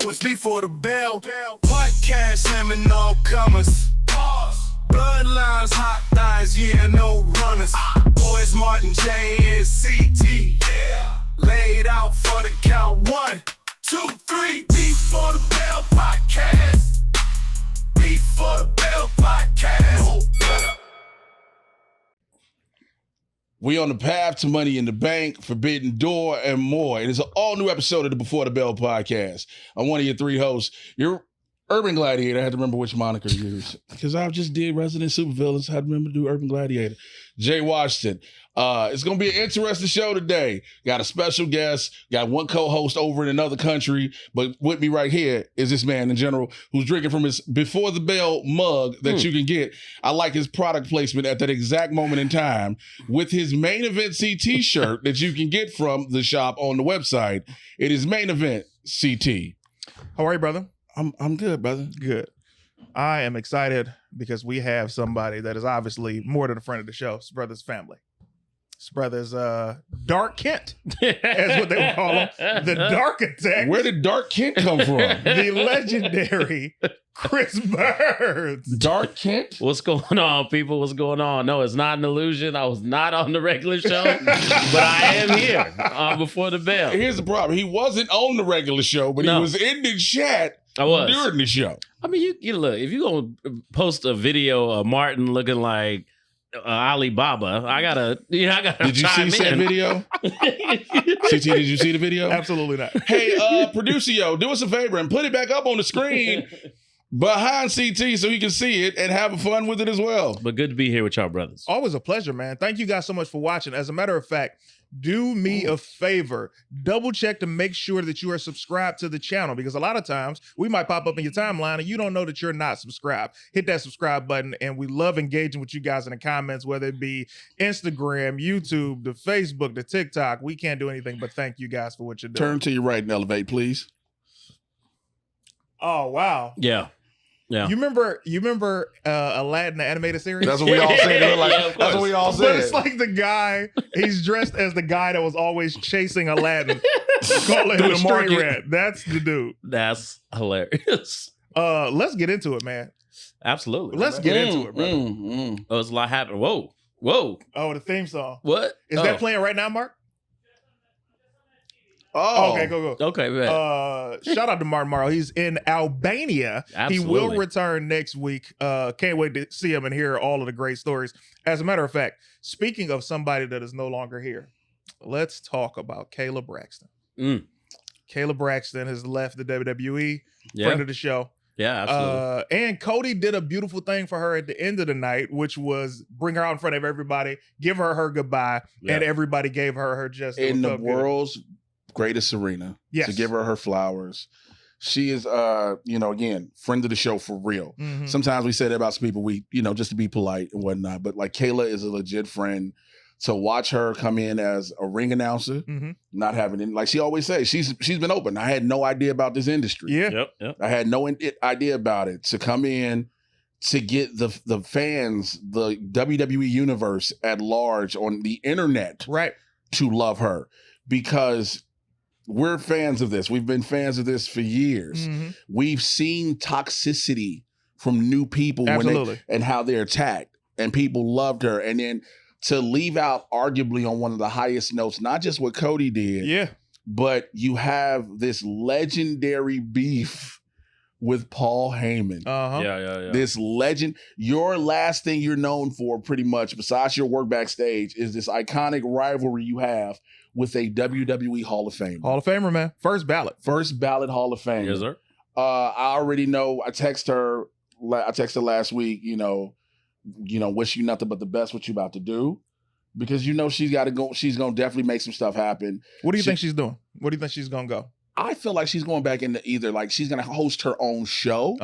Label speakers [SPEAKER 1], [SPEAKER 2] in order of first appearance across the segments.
[SPEAKER 1] was before the bell. Podcast, slamming all comers. Bloodlines, hot thighs, yeah, no runners. Boys, Martin, J, and CT. Laid out for the count. 1, 2, 3. Before the bell podcast. Before the bell podcast.
[SPEAKER 2] We on the path to Money in the Bank, Forbidden Door, and more. It is an all-new episode of the Before the Bell podcast. I'm one of your three hosts, your Urban Gladiator. I had to remember which moniker to use because I just did Resident Supervillains. I had to remember to do Urban Gladiator. Jay Washington. It's going to be an interesting show today. Got a special guest. Got one co-host over in another country. But with me right here is this man in general who's drinking from his Before the Bell mug that you can get. I like his product placement at that exact moment in time with his Main Event CT shirt that you can get from the shop on the website. It is Main Event CT.
[SPEAKER 3] How are you, brother?
[SPEAKER 2] I'm good, brother.
[SPEAKER 3] Good. I am excited because we have somebody that is obviously more than a friend of the show. His brother's family. His brother's Dark Kent, as what they would call him. The Dark Attack.
[SPEAKER 2] Where did Dark Kent come from?
[SPEAKER 3] The legendary Chris Burns.
[SPEAKER 2] Dark Kent?
[SPEAKER 4] What's going on, people? What's going on? No, it's not an illusion. I was not on the regular show, but I am here Before the Bell.
[SPEAKER 2] Here's the problem. He wasn't on the regular show, but he was in the chat during the show.
[SPEAKER 4] I mean, you look, if you're going to post a video of Martin looking like Alibaba, I gotta
[SPEAKER 2] Did you see said video? CT, did you see the video?
[SPEAKER 3] Absolutely not.
[SPEAKER 2] Hey, producer, do us a favor and put it back up on the screen behind CT so he can see it and have fun with it as well.
[SPEAKER 4] But good to be here with y'all brothers.
[SPEAKER 3] Always a pleasure, man. Thank you guys so much for watching. As a matter of fact, do me a favor. Double check to make sure that you are subscribed to the channel, because a lot of times we might pop up in your timeline and you don't know that you're not subscribed. Hit that subscribe button, and we love engaging with you guys in the comments, whether it be Instagram, YouTube, the Facebook, the TikTok. We can't do anything but thank you guys for what you're doing.
[SPEAKER 2] Turn to your right and elevate, please.
[SPEAKER 3] Oh, wow.
[SPEAKER 4] Yeah.
[SPEAKER 3] You remember Aladdin, the animated series?
[SPEAKER 2] That's what we all said. That's what we all said.
[SPEAKER 3] But it's like the guy, he's dressed as the guy that was always chasing Aladdin. Call it the street rat. That's the dude.
[SPEAKER 4] That's hilarious.
[SPEAKER 3] Let's get into it, man.
[SPEAKER 4] Absolutely.
[SPEAKER 3] Let's get into it, brother.
[SPEAKER 4] Oh, it's a lot happening. Whoa.
[SPEAKER 3] Oh, the theme song.
[SPEAKER 4] What?
[SPEAKER 3] Is that playing right now, Mark?
[SPEAKER 2] Oh,
[SPEAKER 3] okay, go.
[SPEAKER 4] Okay, man.
[SPEAKER 3] Shout out to Martin Morrow. He's in Albania.
[SPEAKER 4] Absolutely.
[SPEAKER 3] He will return next week. Can't wait to see him and hear all of the great stories. As a matter of fact, speaking of somebody that is no longer here, let's talk about Kayla Braxton. Kayla Braxton has left the WWE, friend of the show.
[SPEAKER 4] Yeah, absolutely.
[SPEAKER 3] And Cody did a beautiful thing for her at the end of the night, which was bring her out in front of everybody, give her goodbye, and everybody gave her just
[SPEAKER 2] in the world's greatest arena.
[SPEAKER 3] Yes.
[SPEAKER 2] To give her flowers. She is, again, friend of the show for real.
[SPEAKER 3] Mm-hmm.
[SPEAKER 2] Sometimes we say that about some people, just to be polite and whatnot, but like Kayla is a legit friend. To watch her come in as a ring announcer, not having it, like she always says, she's been open. I had no idea about this industry.
[SPEAKER 3] Yeah.
[SPEAKER 4] Yep.
[SPEAKER 2] I had no idea about it. To come in, to get the fans, the WWE universe at large on the internet,
[SPEAKER 3] right, to
[SPEAKER 2] love her, because we're fans of this. We've been fans of this for years. We've seen toxicity from new people and how they're attacked, and people loved her. And then to leave out arguably on one of the highest notes, not just what Cody did, but you have this legendary beef with Paul Heyman.
[SPEAKER 4] Yeah.
[SPEAKER 2] This legend. Your last thing you're known for, pretty much, besides your work backstage, is this iconic rivalry you have with a WWE Hall of Famer.
[SPEAKER 3] Hall of Famer, man. First ballot Hall of Famer.
[SPEAKER 4] Yes, sir.
[SPEAKER 2] I already know. I texted her last week, wish you nothing but the best what you about to do. Because she's got to go. She's going to definitely make some stuff happen.
[SPEAKER 3] What do you think she's doing? Where do you think she's going to go?
[SPEAKER 2] I feel like she's going back into either like she's going to host her own show.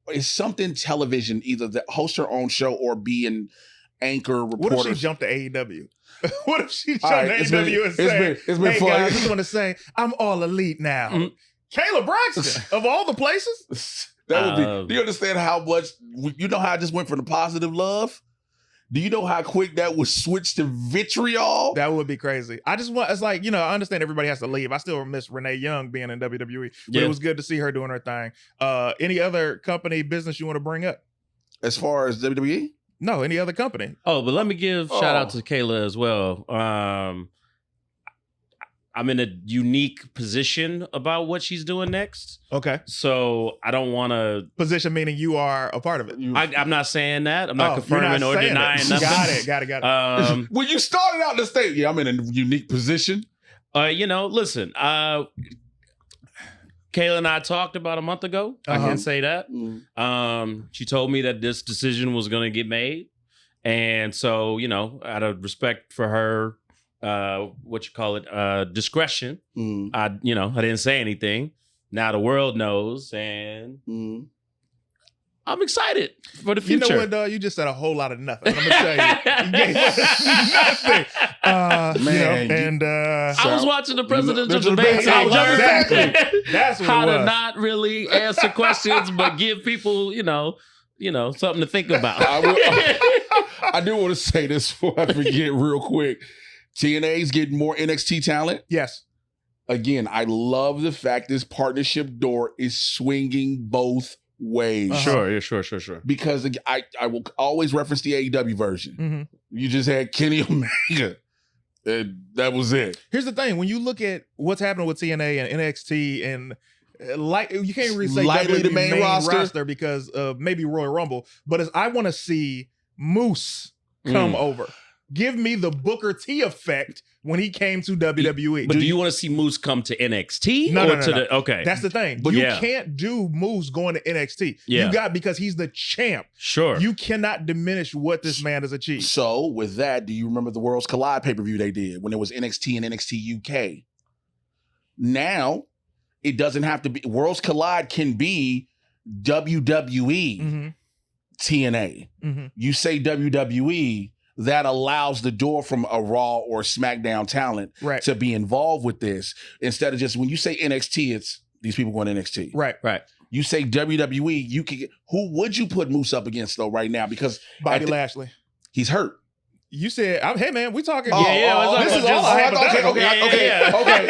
[SPEAKER 2] It's something television, either that host her own show or be an anchor reporter.
[SPEAKER 3] What if she jumped to AEW? What if she jumped to AEW and said,
[SPEAKER 2] it's been fun.
[SPEAKER 3] Guys, I just want to say, I'm all elite now. Kayla Braxton, of all the places?
[SPEAKER 2] That would be, do you understand how much, how I just went from the positive love? Do you know how quick that would switch to vitriol?
[SPEAKER 3] That would be crazy. I just want, it's like, I understand everybody has to leave. I still miss Renee Young being in WWE, but it was good to see her doing her thing. Any other company business you want to bring up?
[SPEAKER 2] As far as WWE?
[SPEAKER 3] No, any other company.
[SPEAKER 4] Oh, but let me give shout out to Kayla as well. I'm in a unique position about what she's doing next.
[SPEAKER 3] Okay.
[SPEAKER 4] So I don't want to...
[SPEAKER 3] Position meaning you are a part of it.
[SPEAKER 4] I'm not saying that. I'm not confirming or denying nothing.
[SPEAKER 3] Got it.
[SPEAKER 2] When you started out the state, I'm in a unique position.
[SPEAKER 4] Listen, Kayla and I talked about a month ago. I can say that. She told me that this decision was going to get made. And so, out of respect for her, discretion. I didn't say anything. Now the world knows, and I'm excited for the future.
[SPEAKER 3] You know what, though? You just said a whole lot of nothing. I'm gonna tell you, nothing.
[SPEAKER 4] I was watching the presidential debate.
[SPEAKER 3] Exactly. That's what
[SPEAKER 4] how
[SPEAKER 3] it was.
[SPEAKER 4] to not really answer questions, but give people, something to think about.
[SPEAKER 2] I do want to say this before I forget, real quick. TNA's getting more NXT talent.
[SPEAKER 3] Yes.
[SPEAKER 2] Again, I love the fact this partnership door is swinging both ways.
[SPEAKER 4] Sure.
[SPEAKER 2] Because I will always reference the AEW version. You just had Kenny Omega. And that was it.
[SPEAKER 3] Here's the thing. When you look at what's happening with TNA and NXT and you can't really say
[SPEAKER 2] lightly
[SPEAKER 3] WWE
[SPEAKER 2] the main roster
[SPEAKER 3] because of maybe Royal Rumble, but I want to see Moose come over. Give me the Booker T effect when he came to WWE.
[SPEAKER 4] But do you want to see Moose come to NXT?
[SPEAKER 3] No.
[SPEAKER 4] Okay.
[SPEAKER 3] That's the thing. But you can't do Moose going to NXT.
[SPEAKER 4] Yeah.
[SPEAKER 3] Because he's the champ.
[SPEAKER 4] Sure.
[SPEAKER 3] You cannot diminish what this man has achieved.
[SPEAKER 2] So with that, do you remember the Worlds Collide pay-per-view they did when it was NXT and NXT UK? Now, it doesn't have to be. Worlds Collide can be WWE TNA. You say WWE, that allows the door from a Raw or SmackDown talent to be involved with this. Instead of just, when you say NXT, it's these people going to NXT.
[SPEAKER 3] Right.
[SPEAKER 2] You say WWE, you can get, who would you put Moose up against though right now? Because
[SPEAKER 3] Bobby Lashley.
[SPEAKER 2] He's hurt.
[SPEAKER 3] You said, hey man, we talking.
[SPEAKER 2] This is all hypothetical. Okay.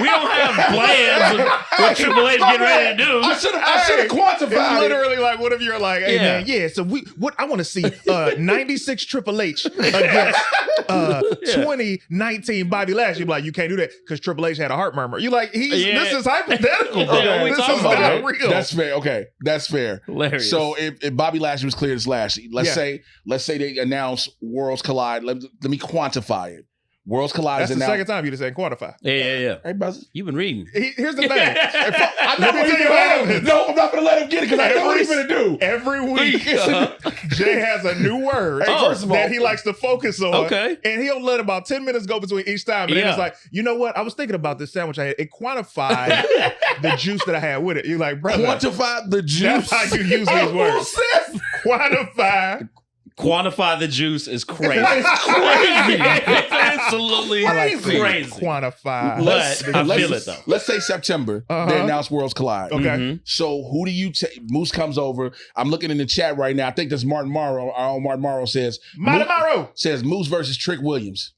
[SPEAKER 4] We don't have plans of what Triple H getting ready to do.
[SPEAKER 2] I should have quantified
[SPEAKER 3] it's literally like, what if you're like, hey man, so I want to see 96 Triple H against 2019 Bobby Lashley. You're like, you can't do that because Triple H had a heart murmur. You're like, this is hypothetical. This is not real.
[SPEAKER 2] That's fair. Okay, that's fair.
[SPEAKER 4] Hilarious.
[SPEAKER 2] So if Bobby Lashley was cleared as Lashley, let's say they announce Worlds Collide. Let me quantify it. Worlds Collide
[SPEAKER 3] That's
[SPEAKER 2] is
[SPEAKER 3] the
[SPEAKER 2] announced.
[SPEAKER 3] second time you just said quantify.
[SPEAKER 4] Yeah.
[SPEAKER 2] Hey, brother.
[SPEAKER 4] You've been reading.
[SPEAKER 3] Here's the thing.
[SPEAKER 2] I'm not going to let him get it because I know what he's going to do.
[SPEAKER 3] Every week, Jay has a new word
[SPEAKER 2] first of all,
[SPEAKER 3] that he likes to focus on.
[SPEAKER 4] Okay.
[SPEAKER 3] And he'll let about 10 minutes go between each time. And then it's like, you know what? I was thinking about this sandwich I had. It quantified the juice that I had with it. You're like, brother.
[SPEAKER 2] Quantify the juice.
[SPEAKER 3] That's how you use these words. Quantify.
[SPEAKER 4] Quantify the juice is crazy. It's crazy. It's absolutely crazy.
[SPEAKER 3] Quantify.
[SPEAKER 4] I feel it though.
[SPEAKER 2] Let's say September, they announce Worlds Collide.
[SPEAKER 3] Okay.
[SPEAKER 2] So who do you take? Moose comes over. I'm looking in the chat right now. I think that's Martin Morrow. Our own Martin Morrow says. Says Moose versus Trick Williams.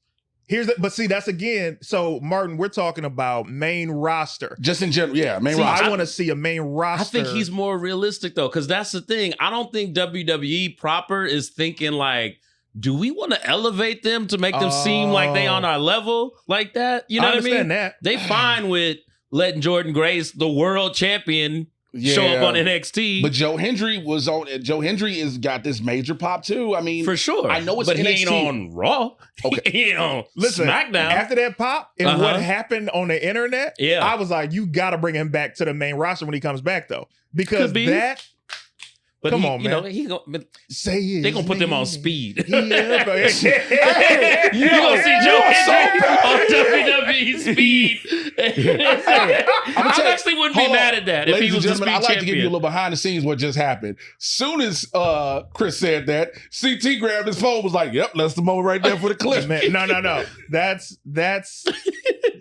[SPEAKER 3] But see, that's again. So Martin, we're talking about main roster.
[SPEAKER 2] Just in general, main roster.
[SPEAKER 3] I want to see a main roster.
[SPEAKER 4] I think he's more realistic though, because that's the thing. I don't think WWE proper is thinking like, do we want to elevate them to make them seem like they on our level like that? You know what I mean?
[SPEAKER 3] That.
[SPEAKER 4] They fine with letting Jordan Grace, the world champion, show up on NXT.
[SPEAKER 2] But Joe Hendry has got this major pop too. I mean,
[SPEAKER 4] for sure.
[SPEAKER 2] I know it's
[SPEAKER 4] but
[SPEAKER 2] NXT.
[SPEAKER 4] He ain't on Raw.
[SPEAKER 2] Okay.
[SPEAKER 4] He ain't on
[SPEAKER 3] Listen,
[SPEAKER 4] SmackDown.
[SPEAKER 3] After that pop and what happened on the internet, I was like, you got to bring him back to the main roster when he comes back though. Because that...
[SPEAKER 4] But
[SPEAKER 3] come on, man.
[SPEAKER 4] He gonna
[SPEAKER 3] say it.
[SPEAKER 4] They gonna put them on speed.
[SPEAKER 3] You
[SPEAKER 4] gonna see Joe on WWE speed. I actually wouldn't be mad at that if he was the speed champion.
[SPEAKER 2] I'd like to give you a little behind the scenes what just happened. Soon as Chris said that, CT grabbed his phone, was like, "Yep, that's the moment right there for the clip."
[SPEAKER 3] No. That's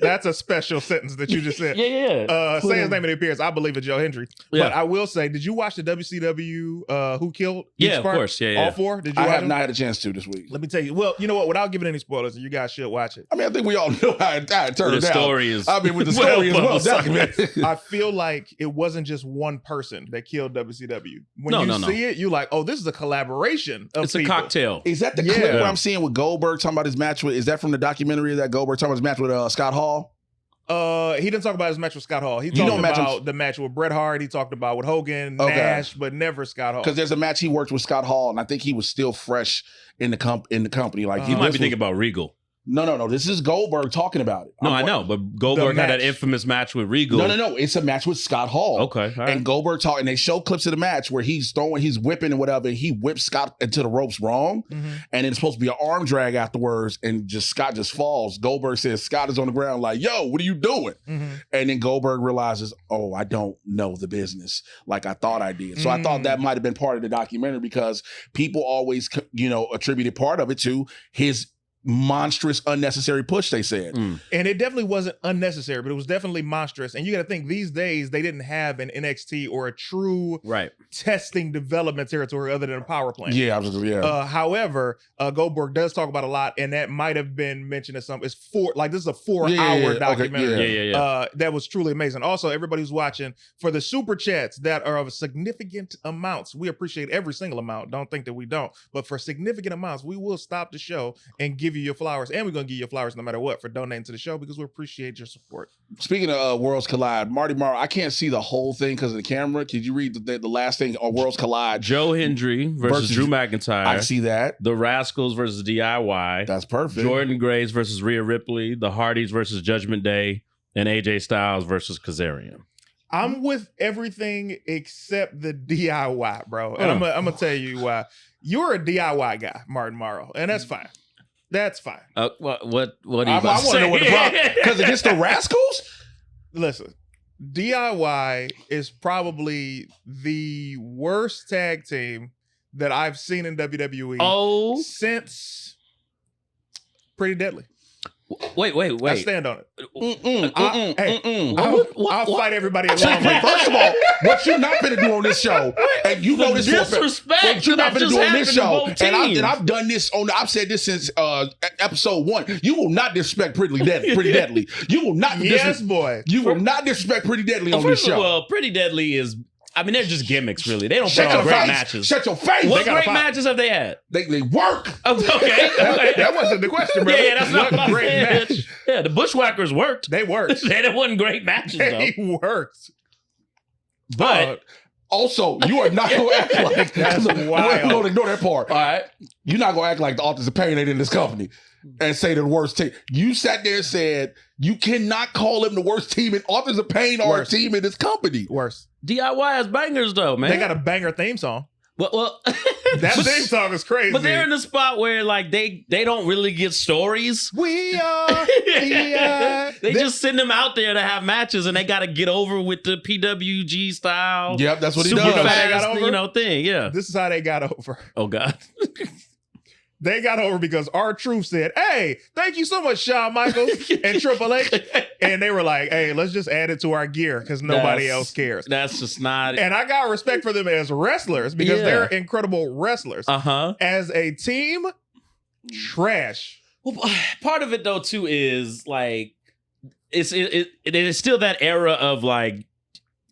[SPEAKER 3] That's a special sentence that you just said.
[SPEAKER 4] Yeah.
[SPEAKER 3] Say his name in the appearance. I believe it's Joe Hendry.
[SPEAKER 4] Yeah.
[SPEAKER 3] But I will say, did you watch the WCW Who Killed?
[SPEAKER 4] Yeah,
[SPEAKER 3] each
[SPEAKER 4] of
[SPEAKER 3] part?
[SPEAKER 4] course. Yeah.
[SPEAKER 3] All 4? Did you
[SPEAKER 2] I
[SPEAKER 3] watch
[SPEAKER 2] have
[SPEAKER 3] them?
[SPEAKER 2] not had a chance to this week.
[SPEAKER 3] Let me tell you. Well, you know what? Without giving any spoilers, you guys should watch it.
[SPEAKER 2] I mean, I think we all know how it turned
[SPEAKER 4] The
[SPEAKER 2] out.
[SPEAKER 4] story is.
[SPEAKER 2] I mean, with the story as well documented.
[SPEAKER 3] I feel like it wasn't just one person that killed WCW. When
[SPEAKER 4] No.
[SPEAKER 3] see it, you're like, oh, this is a collaboration of
[SPEAKER 4] It's a
[SPEAKER 3] people.
[SPEAKER 4] cocktail.
[SPEAKER 2] Is that the
[SPEAKER 3] Yeah.
[SPEAKER 2] clip where I'm seeing with Goldberg talking about his match with? Is that from the documentary that Goldberg talking about his match with Scott Hall?
[SPEAKER 3] He didn't talk about his match with Scott Hall. He
[SPEAKER 2] You
[SPEAKER 3] talked
[SPEAKER 2] don't match
[SPEAKER 3] about the match with Bret Hart. He talked about with Hogan,
[SPEAKER 2] Okay.
[SPEAKER 3] Nash, but never Scott Hall.
[SPEAKER 2] Because there's a match he worked with Scott Hall, and I think he was still fresh in the company. Like
[SPEAKER 4] You might
[SPEAKER 2] this
[SPEAKER 4] be thinking about Regal.
[SPEAKER 2] No. This is Goldberg talking about it.
[SPEAKER 4] No, I know, but Goldberg had that
[SPEAKER 3] match.
[SPEAKER 4] infamous match with Regal.
[SPEAKER 2] No. It's a match with Scott Hall.
[SPEAKER 4] Okay, all right.
[SPEAKER 2] And Goldberg talking, and they show clips of the match where he's whipping and whatever, and he whips Scott into the ropes wrong, and it's supposed to be an arm drag afterwards, and Scott just falls. Goldberg says Scott is on the ground like, yo, what are you doing? And then Goldberg realizes, oh, I don't know the business like I thought I did. So I thought that might have been part of the documentary because people always, attributed part of it to his monstrous unnecessary push, they said.
[SPEAKER 3] And it definitely wasn't unnecessary, but it was definitely monstrous. And you got to think these days they didn't have an NXT or a true testing development territory other than a power plant. However, Goldberg does talk about a lot, and that might have been mentioned as something. It's this is a 4-hour documentary. That was truly amazing. Also, everybody who's watching, for the super chats that are of significant amounts, we appreciate every single amount. Don't think that we don't, but for significant amounts, we will stop the show and give you your flowers, and we're gonna give you your flowers no matter what for donating to the show because we appreciate your support.
[SPEAKER 2] Speaking of Worlds Collide, Marty Morrow, I can't see the whole thing because of the camera. Could you read the last thing on Worlds Collide?
[SPEAKER 4] Joe Hendry versus Drew McIntyre.
[SPEAKER 2] I see that.
[SPEAKER 4] The Rascals versus DIY.
[SPEAKER 2] That's perfect.
[SPEAKER 4] Jordan Grace versus Rhea Ripley. The Hardys versus Judgment Day. And AJ Styles versus Kazarian.
[SPEAKER 3] I'm with everything except the DIY, bro. And I'm gonna tell you why. You're a DIY guy, Martin Morrow, and that's fine. That's fine.
[SPEAKER 4] What are you about
[SPEAKER 2] I want to know what the problem, because against the Rascals?
[SPEAKER 3] Listen, DIY is probably the worst tag team that I've seen in WWE since Pretty Deadly.
[SPEAKER 4] Wait.
[SPEAKER 3] I stand on it. I'll fight everybody along.
[SPEAKER 2] First of all, what you're not going to do on this show, and you know this
[SPEAKER 4] disrespect,
[SPEAKER 2] what you're not going to do on this show,
[SPEAKER 4] and
[SPEAKER 2] I've done this I've said this since episode 1. You will not disrespect Pretty Deadly. You will not. You will not disrespect Pretty Deadly on this show.
[SPEAKER 4] Well, Pretty Deadly is. I mean, they're just gimmicks, really. They don't put on great matches.
[SPEAKER 2] Shut your face.
[SPEAKER 4] What great matches have they had?
[SPEAKER 2] They work.
[SPEAKER 4] Okay.
[SPEAKER 3] That wasn't the question, bro.
[SPEAKER 4] Yeah, that's not what
[SPEAKER 3] great match.
[SPEAKER 4] Yeah, the Bushwhackers worked.
[SPEAKER 3] They worked.
[SPEAKER 4] They wasn't great matches,
[SPEAKER 3] They
[SPEAKER 4] though.
[SPEAKER 3] worked.
[SPEAKER 4] But
[SPEAKER 2] also, you are not going to act like
[SPEAKER 3] that's wild.
[SPEAKER 2] We're going to ignore that part.
[SPEAKER 4] All right.
[SPEAKER 2] You're not going to act like the Authors of Pain ain't in this company and say they're the worst team. You sat there and said you cannot call them the worst team, and Authors of Pain are a team in this company.
[SPEAKER 3] Worse.
[SPEAKER 4] DIY has bangers, though, man.
[SPEAKER 3] They got a banger theme song.
[SPEAKER 4] Well,
[SPEAKER 3] that theme song is crazy.
[SPEAKER 4] But they're in the spot where like they don't really get stories.
[SPEAKER 3] We are.
[SPEAKER 4] They just send them out there to have matches, and they got to get over with the PWG style.
[SPEAKER 2] Yep, that's what he
[SPEAKER 4] super
[SPEAKER 2] does.
[SPEAKER 4] fast, thing. Yeah.
[SPEAKER 3] This is how they got over.
[SPEAKER 4] Oh God.
[SPEAKER 3] They got over because R-Truth said, hey, thank you so much, Shawn Michaels and Triple H. And they were like, hey, let's just add it to our gear because nobody else cares.
[SPEAKER 4] That's just not.
[SPEAKER 3] And I got respect for them as wrestlers because they're incredible wrestlers. As a team, trash.
[SPEAKER 4] Well, part of it, though, too, is like, it is still that era of like,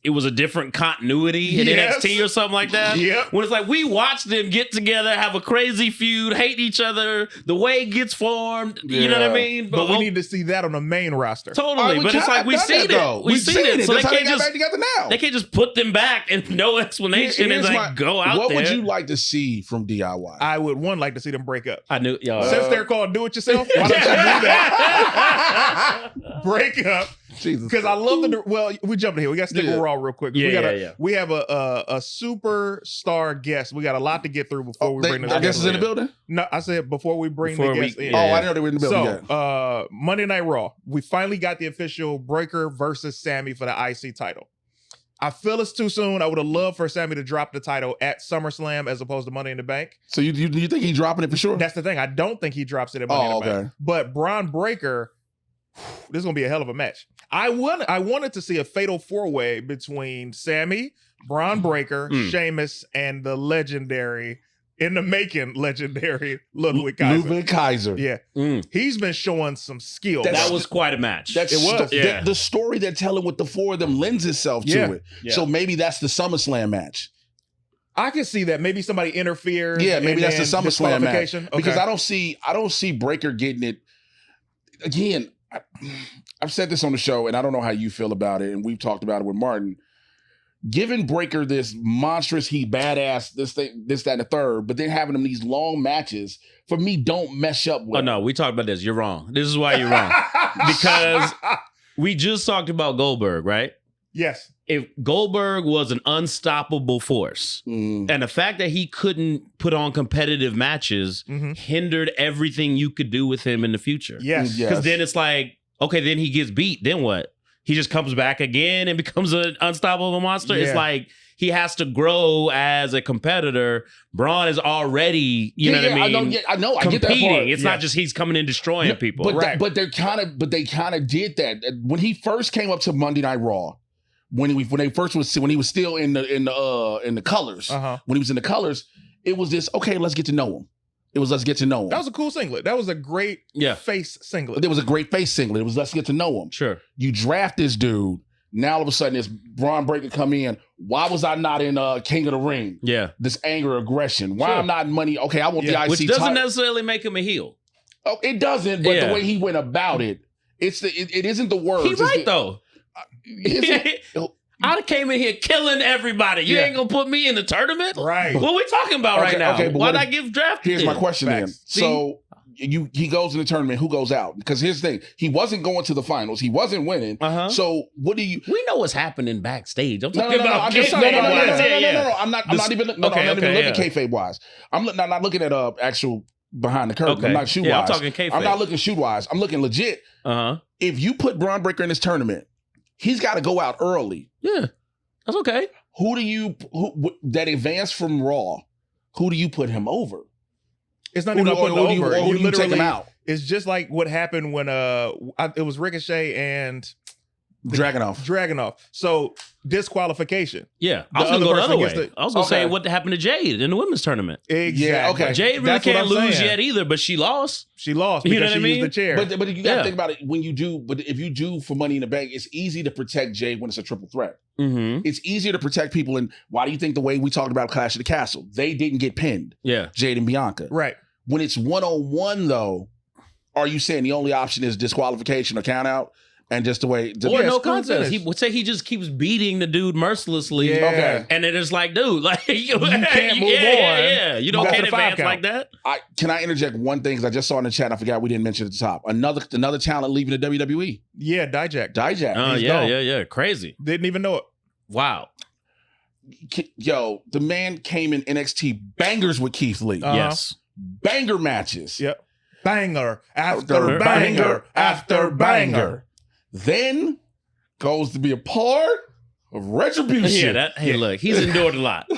[SPEAKER 4] it was a different continuity in NXT or something like that.
[SPEAKER 3] Yep.
[SPEAKER 4] When it's like we watch them get together, have a crazy feud, hate each other, the way it gets formed. You know what I mean?
[SPEAKER 3] But we need to see that on the main roster.
[SPEAKER 4] Totally. But it's like we've seen it. We've seen it. So
[SPEAKER 2] they can't get back together now.
[SPEAKER 4] They can't just put them back and no explanation and like go out there.
[SPEAKER 2] What would you like to see from DIY?
[SPEAKER 3] I would like to see them break up.
[SPEAKER 4] I knew
[SPEAKER 3] since they're called Do It Yourself, why don't you do that? Break up. Because I love we jumped in here. We got to stick with Raw real quick. We have a superstar guest. We got a lot to get through before we bring this.
[SPEAKER 2] Our guest is in the building?
[SPEAKER 3] No, I said before we bring the guest in.
[SPEAKER 2] I didn't know they were in the building.
[SPEAKER 3] So, Monday Night Raw, we finally got the official Breaker versus Sammy for the IC title. I feel it's too soon. I would have loved for Sammy to drop the title at SummerSlam as opposed to Money in the Bank.
[SPEAKER 2] So you think he's dropping it for sure?
[SPEAKER 3] That's the thing. I don't think he drops it at Money in the Bank. But Braun Breaker, this is gonna be a hell of a match. I wanted to see a fatal 4-way between Sammy, Braun Breaker, Sheamus, and the legendary, in the making, legendary Ludwig Kaiser.
[SPEAKER 2] Ludwig Kaiser.
[SPEAKER 3] Yeah. He's been showing some skill.
[SPEAKER 4] That was quite a match.
[SPEAKER 2] That's
[SPEAKER 3] It was.
[SPEAKER 2] the story they're telling with the 4 of them lends itself to it.
[SPEAKER 4] Yeah.
[SPEAKER 2] So maybe that's the SummerSlam match.
[SPEAKER 3] I can see that. Maybe somebody interferes.
[SPEAKER 2] Yeah, maybe
[SPEAKER 3] and
[SPEAKER 2] that's the
[SPEAKER 3] then
[SPEAKER 2] SummerSlam match.
[SPEAKER 3] disqualification.
[SPEAKER 2] Because
[SPEAKER 3] Okay.
[SPEAKER 2] I don't see Breaker getting it. Again, I've said this on the show, and I don't know how you feel about it, and we've talked about it with Martin. Giving Breaker this monstrous, he badass, this, that, and the third, but then having him these long matches, for me, don't mesh up with.
[SPEAKER 4] Oh no, we talked about this. You're wrong. This is why you're wrong. Because we just talked about Goldberg, right?
[SPEAKER 3] Yes.
[SPEAKER 4] If Goldberg was an unstoppable force, and the fact that he couldn't put on competitive matches hindered everything you could do with him in the future.
[SPEAKER 3] Yes.
[SPEAKER 4] Because then it's like, okay, then he gets beat. Then what? He just comes back again and becomes an unstoppable monster.
[SPEAKER 3] Yeah.
[SPEAKER 4] It's like he has to grow as a competitor. Braun is already, you know what I mean?
[SPEAKER 2] I know. I get that
[SPEAKER 4] competing.
[SPEAKER 2] part.
[SPEAKER 4] It's not just he's coming in destroying people.
[SPEAKER 2] But they kind of did that when he first came up to Monday Night Raw. When he was still in the colors. When he was in the colors, it was this, okay, let's get to know him. It was let's get to know him.
[SPEAKER 3] That was a cool singlet. That was a great face singlet.
[SPEAKER 2] It was a great face singlet. It was let's get to know him.
[SPEAKER 4] Sure.
[SPEAKER 2] You draft this dude. Now all of a sudden it's Braun Breaker come in. Why was I not in King of the Ring?
[SPEAKER 4] Yeah.
[SPEAKER 2] This anger, aggression. Why I'm not in money? Okay, I want the IC
[SPEAKER 4] Which doesn't
[SPEAKER 2] title.
[SPEAKER 4] necessarily make him a heel.
[SPEAKER 2] Oh, it doesn't. But the way he went about it, it isn't the words.
[SPEAKER 4] He's right though. I came in here killing everybody. You ain't gonna put me in the tournament,
[SPEAKER 3] right?
[SPEAKER 4] What are we talking about right now?
[SPEAKER 2] Okay, but
[SPEAKER 4] why'd I give draft?
[SPEAKER 2] Here's my question then.
[SPEAKER 4] See?
[SPEAKER 2] So he goes in the tournament. Who goes out? Because here's the thing: he wasn't going to the finals. He wasn't winning. So what do you?
[SPEAKER 4] We know what's happening backstage. I'm
[SPEAKER 2] No,
[SPEAKER 4] talking about.
[SPEAKER 2] I'm just saying. No. I'm not even looking kayfabe wise. I'm not looking at actual behind the curtain. I'm not shoot wise.
[SPEAKER 4] I'm talking kayfabe.
[SPEAKER 2] I'm not looking shoot wise. I'm looking legit. If you put Braun Breaker in this tournament, he's got to go out early.
[SPEAKER 4] Yeah. That's okay.
[SPEAKER 2] Who that advanced from Raw? Who do you put him over?
[SPEAKER 3] It's not even putting over.
[SPEAKER 2] Or you take him out.
[SPEAKER 3] It's just like what happened when it was Ricochet and Dragunov. So disqualification.
[SPEAKER 4] Yeah, I was gonna go the other way. I was gonna say
[SPEAKER 2] Okay.
[SPEAKER 4] what happened to Jade in the women's tournament.
[SPEAKER 3] Exactly.
[SPEAKER 2] Yeah, okay.
[SPEAKER 4] Jade really
[SPEAKER 3] That's what
[SPEAKER 4] can't
[SPEAKER 3] I'm
[SPEAKER 4] lose
[SPEAKER 3] saying.
[SPEAKER 4] yet either, but she lost.
[SPEAKER 3] She lost
[SPEAKER 4] You know
[SPEAKER 3] because
[SPEAKER 4] what I
[SPEAKER 3] she
[SPEAKER 4] mean?
[SPEAKER 3] used the chair.
[SPEAKER 2] But you got to think about it when you do. But if you do for Money in the Bank, it's easy to protect Jade when it's a triple threat.
[SPEAKER 4] Mm-hmm.
[SPEAKER 2] It's easier to protect people. And why do you think the way we talked about Clash of the Castle, they didn't get pinned?
[SPEAKER 4] Yeah,
[SPEAKER 2] Jade and Bianca.
[SPEAKER 3] Right.
[SPEAKER 2] When it's 1-on-1 though, are you saying the only option is disqualification or count out? And just the way,
[SPEAKER 4] or no
[SPEAKER 3] screw
[SPEAKER 4] contest.
[SPEAKER 3] finish.
[SPEAKER 4] He would say he just keeps beating the dude mercilessly.
[SPEAKER 3] Yeah.
[SPEAKER 2] Okay.
[SPEAKER 4] And then it's like, dude, like you
[SPEAKER 3] can't move on.
[SPEAKER 4] Yeah. You don't
[SPEAKER 3] Go
[SPEAKER 4] can't
[SPEAKER 3] for the 5
[SPEAKER 4] advance
[SPEAKER 3] count.
[SPEAKER 4] like that.
[SPEAKER 2] Can I interject one thing? Because I just saw in the chat, I forgot we didn't mention at the top. Another talent leaving the WWE.
[SPEAKER 3] Yeah, Dijak.
[SPEAKER 2] Dijak.
[SPEAKER 4] Oh
[SPEAKER 3] He's
[SPEAKER 4] yeah,
[SPEAKER 3] gone.
[SPEAKER 4] yeah. Crazy.
[SPEAKER 3] Didn't even know it.
[SPEAKER 4] Wow.
[SPEAKER 2] Yo, the man came in NXT bangers with Keith Lee.
[SPEAKER 4] Yes.
[SPEAKER 2] Banger matches.
[SPEAKER 3] Yep. Banger after banger after banger.
[SPEAKER 2] Then goes to be a part of Retribution.
[SPEAKER 4] Yeah. Hey, look, he's endured a lot.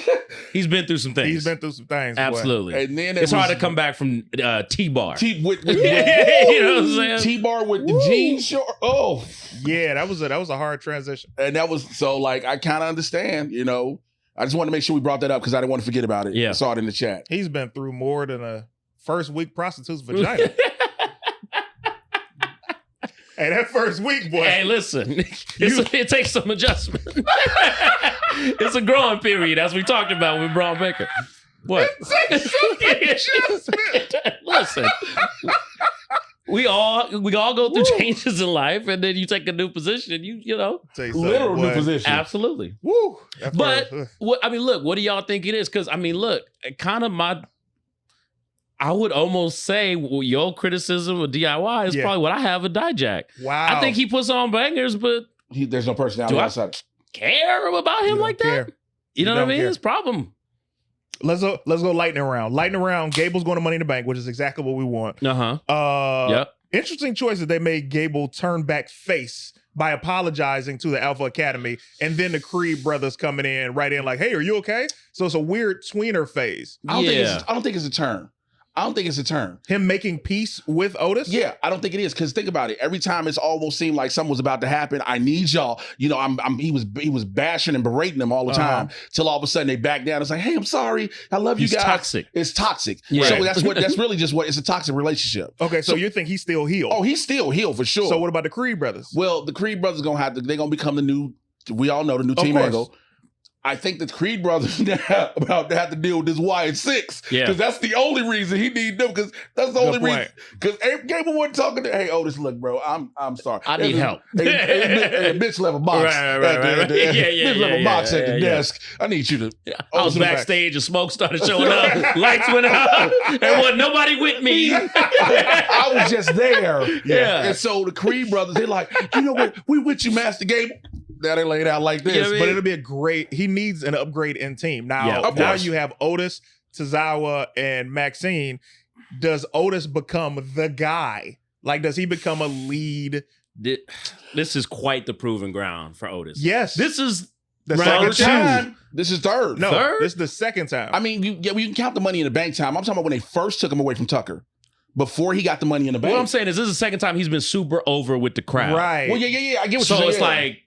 [SPEAKER 4] He's been through some things.
[SPEAKER 3] He's been through some things. Boy.
[SPEAKER 4] Absolutely.
[SPEAKER 2] And then
[SPEAKER 4] It's hard to come back from T-Bar.
[SPEAKER 2] you
[SPEAKER 4] know what I'm saying?
[SPEAKER 2] T-bar with the jeans short. Oh,
[SPEAKER 3] Yeah, that was a hard transition.
[SPEAKER 2] and that was so like I kind of understand. You know, I just wanted to make sure we brought that up because I didn't want to forget about it.
[SPEAKER 4] Yeah.
[SPEAKER 2] I saw it in the chat.
[SPEAKER 3] He's been through more than a first week prostitute's vagina. Hey, that first week, boy.
[SPEAKER 4] Hey, listen, it takes some adjustment. It's a growing period, as we talked about with Braun Baker. What? Listen, we all go through changes in life, and then you take a new position, and you know,
[SPEAKER 3] Tell you something,
[SPEAKER 2] Literal new
[SPEAKER 3] boy.
[SPEAKER 2] position.
[SPEAKER 4] absolutely.
[SPEAKER 3] Woo. That
[SPEAKER 4] But
[SPEAKER 3] first-
[SPEAKER 4] look, what do y'all think it is? Because look, kind of I would almost say your criticism of DIY is probably what I have of Dijak.
[SPEAKER 3] wow.
[SPEAKER 4] I think he puts on bangers, but
[SPEAKER 2] There's no personality
[SPEAKER 4] Do I-
[SPEAKER 2] outside.
[SPEAKER 4] care about him
[SPEAKER 3] You
[SPEAKER 4] like
[SPEAKER 3] don't
[SPEAKER 4] that?
[SPEAKER 3] care.
[SPEAKER 4] You know what I
[SPEAKER 3] don't
[SPEAKER 4] mean?
[SPEAKER 3] care.
[SPEAKER 4] It's a problem.
[SPEAKER 3] Let's go lightning round. Lightning round. Gable's going to Money in the Bank, which is exactly what we want.
[SPEAKER 4] Uh-huh. Yep.
[SPEAKER 3] Interesting choice that they made Gable turn back face by apologizing to the Alpha Academy, and then the Creed brothers coming in right in like, "Hey, are you okay?" So it's a weird tweener phase.
[SPEAKER 2] I don't think it's a turn. I don't think it's a turn.
[SPEAKER 3] Him making peace with Otis?
[SPEAKER 2] Yeah, I don't think it is, because think about it. Every time it's almost seemed like something was about to happen. I need y'all. You know, he was bashing and berating them all the time till all of a sudden they back down. It's like, hey, I'm sorry. I love you guys.
[SPEAKER 4] Toxic.
[SPEAKER 2] It's toxic.
[SPEAKER 4] Yeah.
[SPEAKER 2] So that's really just what it's a toxic relationship.
[SPEAKER 3] Okay, so you think he's still heel?
[SPEAKER 2] Oh, he's still heel for sure.
[SPEAKER 3] So what about the Creed brothers?
[SPEAKER 2] Well, the Creed brothers they're gonna become the new. We all know the new Team
[SPEAKER 3] course.
[SPEAKER 2] Angle. I think the Creed brothers now about to have to deal with this Wyatt 6.
[SPEAKER 4] Yeah.
[SPEAKER 2] Because that's the only reason he need them. Because that's the only reason.
[SPEAKER 3] point.
[SPEAKER 2] Because Gable wasn't talking to, hey, Otis, look, bro, I'm sorry.
[SPEAKER 4] I need help.
[SPEAKER 2] Hey, bitch left a box.
[SPEAKER 4] Right.
[SPEAKER 2] Bitch left a box at the desk. I need you to.
[SPEAKER 4] I was backstage and smoke started showing up. Lights went out. There wasn't nobody with me.
[SPEAKER 2] I was just there.
[SPEAKER 4] Yeah.
[SPEAKER 2] And so the Creed brothers, they're like, you know what? We with you, Master Gable. Now they laid out like this.
[SPEAKER 4] You know what I mean?
[SPEAKER 3] But it'll be a great. He needs an upgrade in team now.
[SPEAKER 4] Yeah,
[SPEAKER 2] of
[SPEAKER 3] now
[SPEAKER 2] course.
[SPEAKER 3] you have Otis, Tozawa, and Maxine. Does Otis become the guy? Like, does he become a lead?
[SPEAKER 4] This is quite the proving ground for Otis.
[SPEAKER 3] Yes.
[SPEAKER 4] This is
[SPEAKER 3] the
[SPEAKER 4] round
[SPEAKER 3] second time.
[SPEAKER 4] two.
[SPEAKER 2] This is third.
[SPEAKER 3] No,
[SPEAKER 4] Third?
[SPEAKER 3] this is the second time.
[SPEAKER 2] I mean, you can count the money in the bank time. I'm talking about when they first took him away from Tucker. Before he got the money in the bank.
[SPEAKER 4] What I'm saying is this is the second time he's been super over with the crowd.
[SPEAKER 3] right.
[SPEAKER 2] Well, yeah. I get what
[SPEAKER 4] So
[SPEAKER 2] you're
[SPEAKER 4] it's
[SPEAKER 2] saying.
[SPEAKER 4] like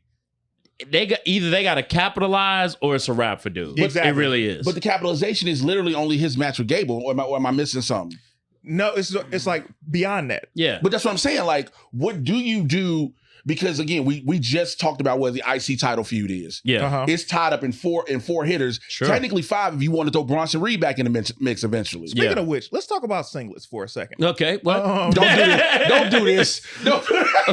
[SPEAKER 4] they got to capitalize or it's a wrap for dude.
[SPEAKER 3] Exactly.
[SPEAKER 4] It really is.
[SPEAKER 2] But the capitalization is literally only his match with Gable. Or am I missing something?
[SPEAKER 3] No, it's like beyond that.
[SPEAKER 4] yeah.
[SPEAKER 2] But that's what I'm saying. Like, what do you do? Because again, we just talked about what the IC title feud is.
[SPEAKER 4] Yeah.
[SPEAKER 3] Uh-huh.
[SPEAKER 2] It's tied up in four hitters.
[SPEAKER 4] Sure.
[SPEAKER 2] Technically 5 if you want to throw Bronson Reed back in the mix eventually.
[SPEAKER 3] Speaking
[SPEAKER 4] Yeah.
[SPEAKER 3] of which, let's talk about singlets for a second.
[SPEAKER 4] Okay. What?
[SPEAKER 2] Don't do this. Don't do this.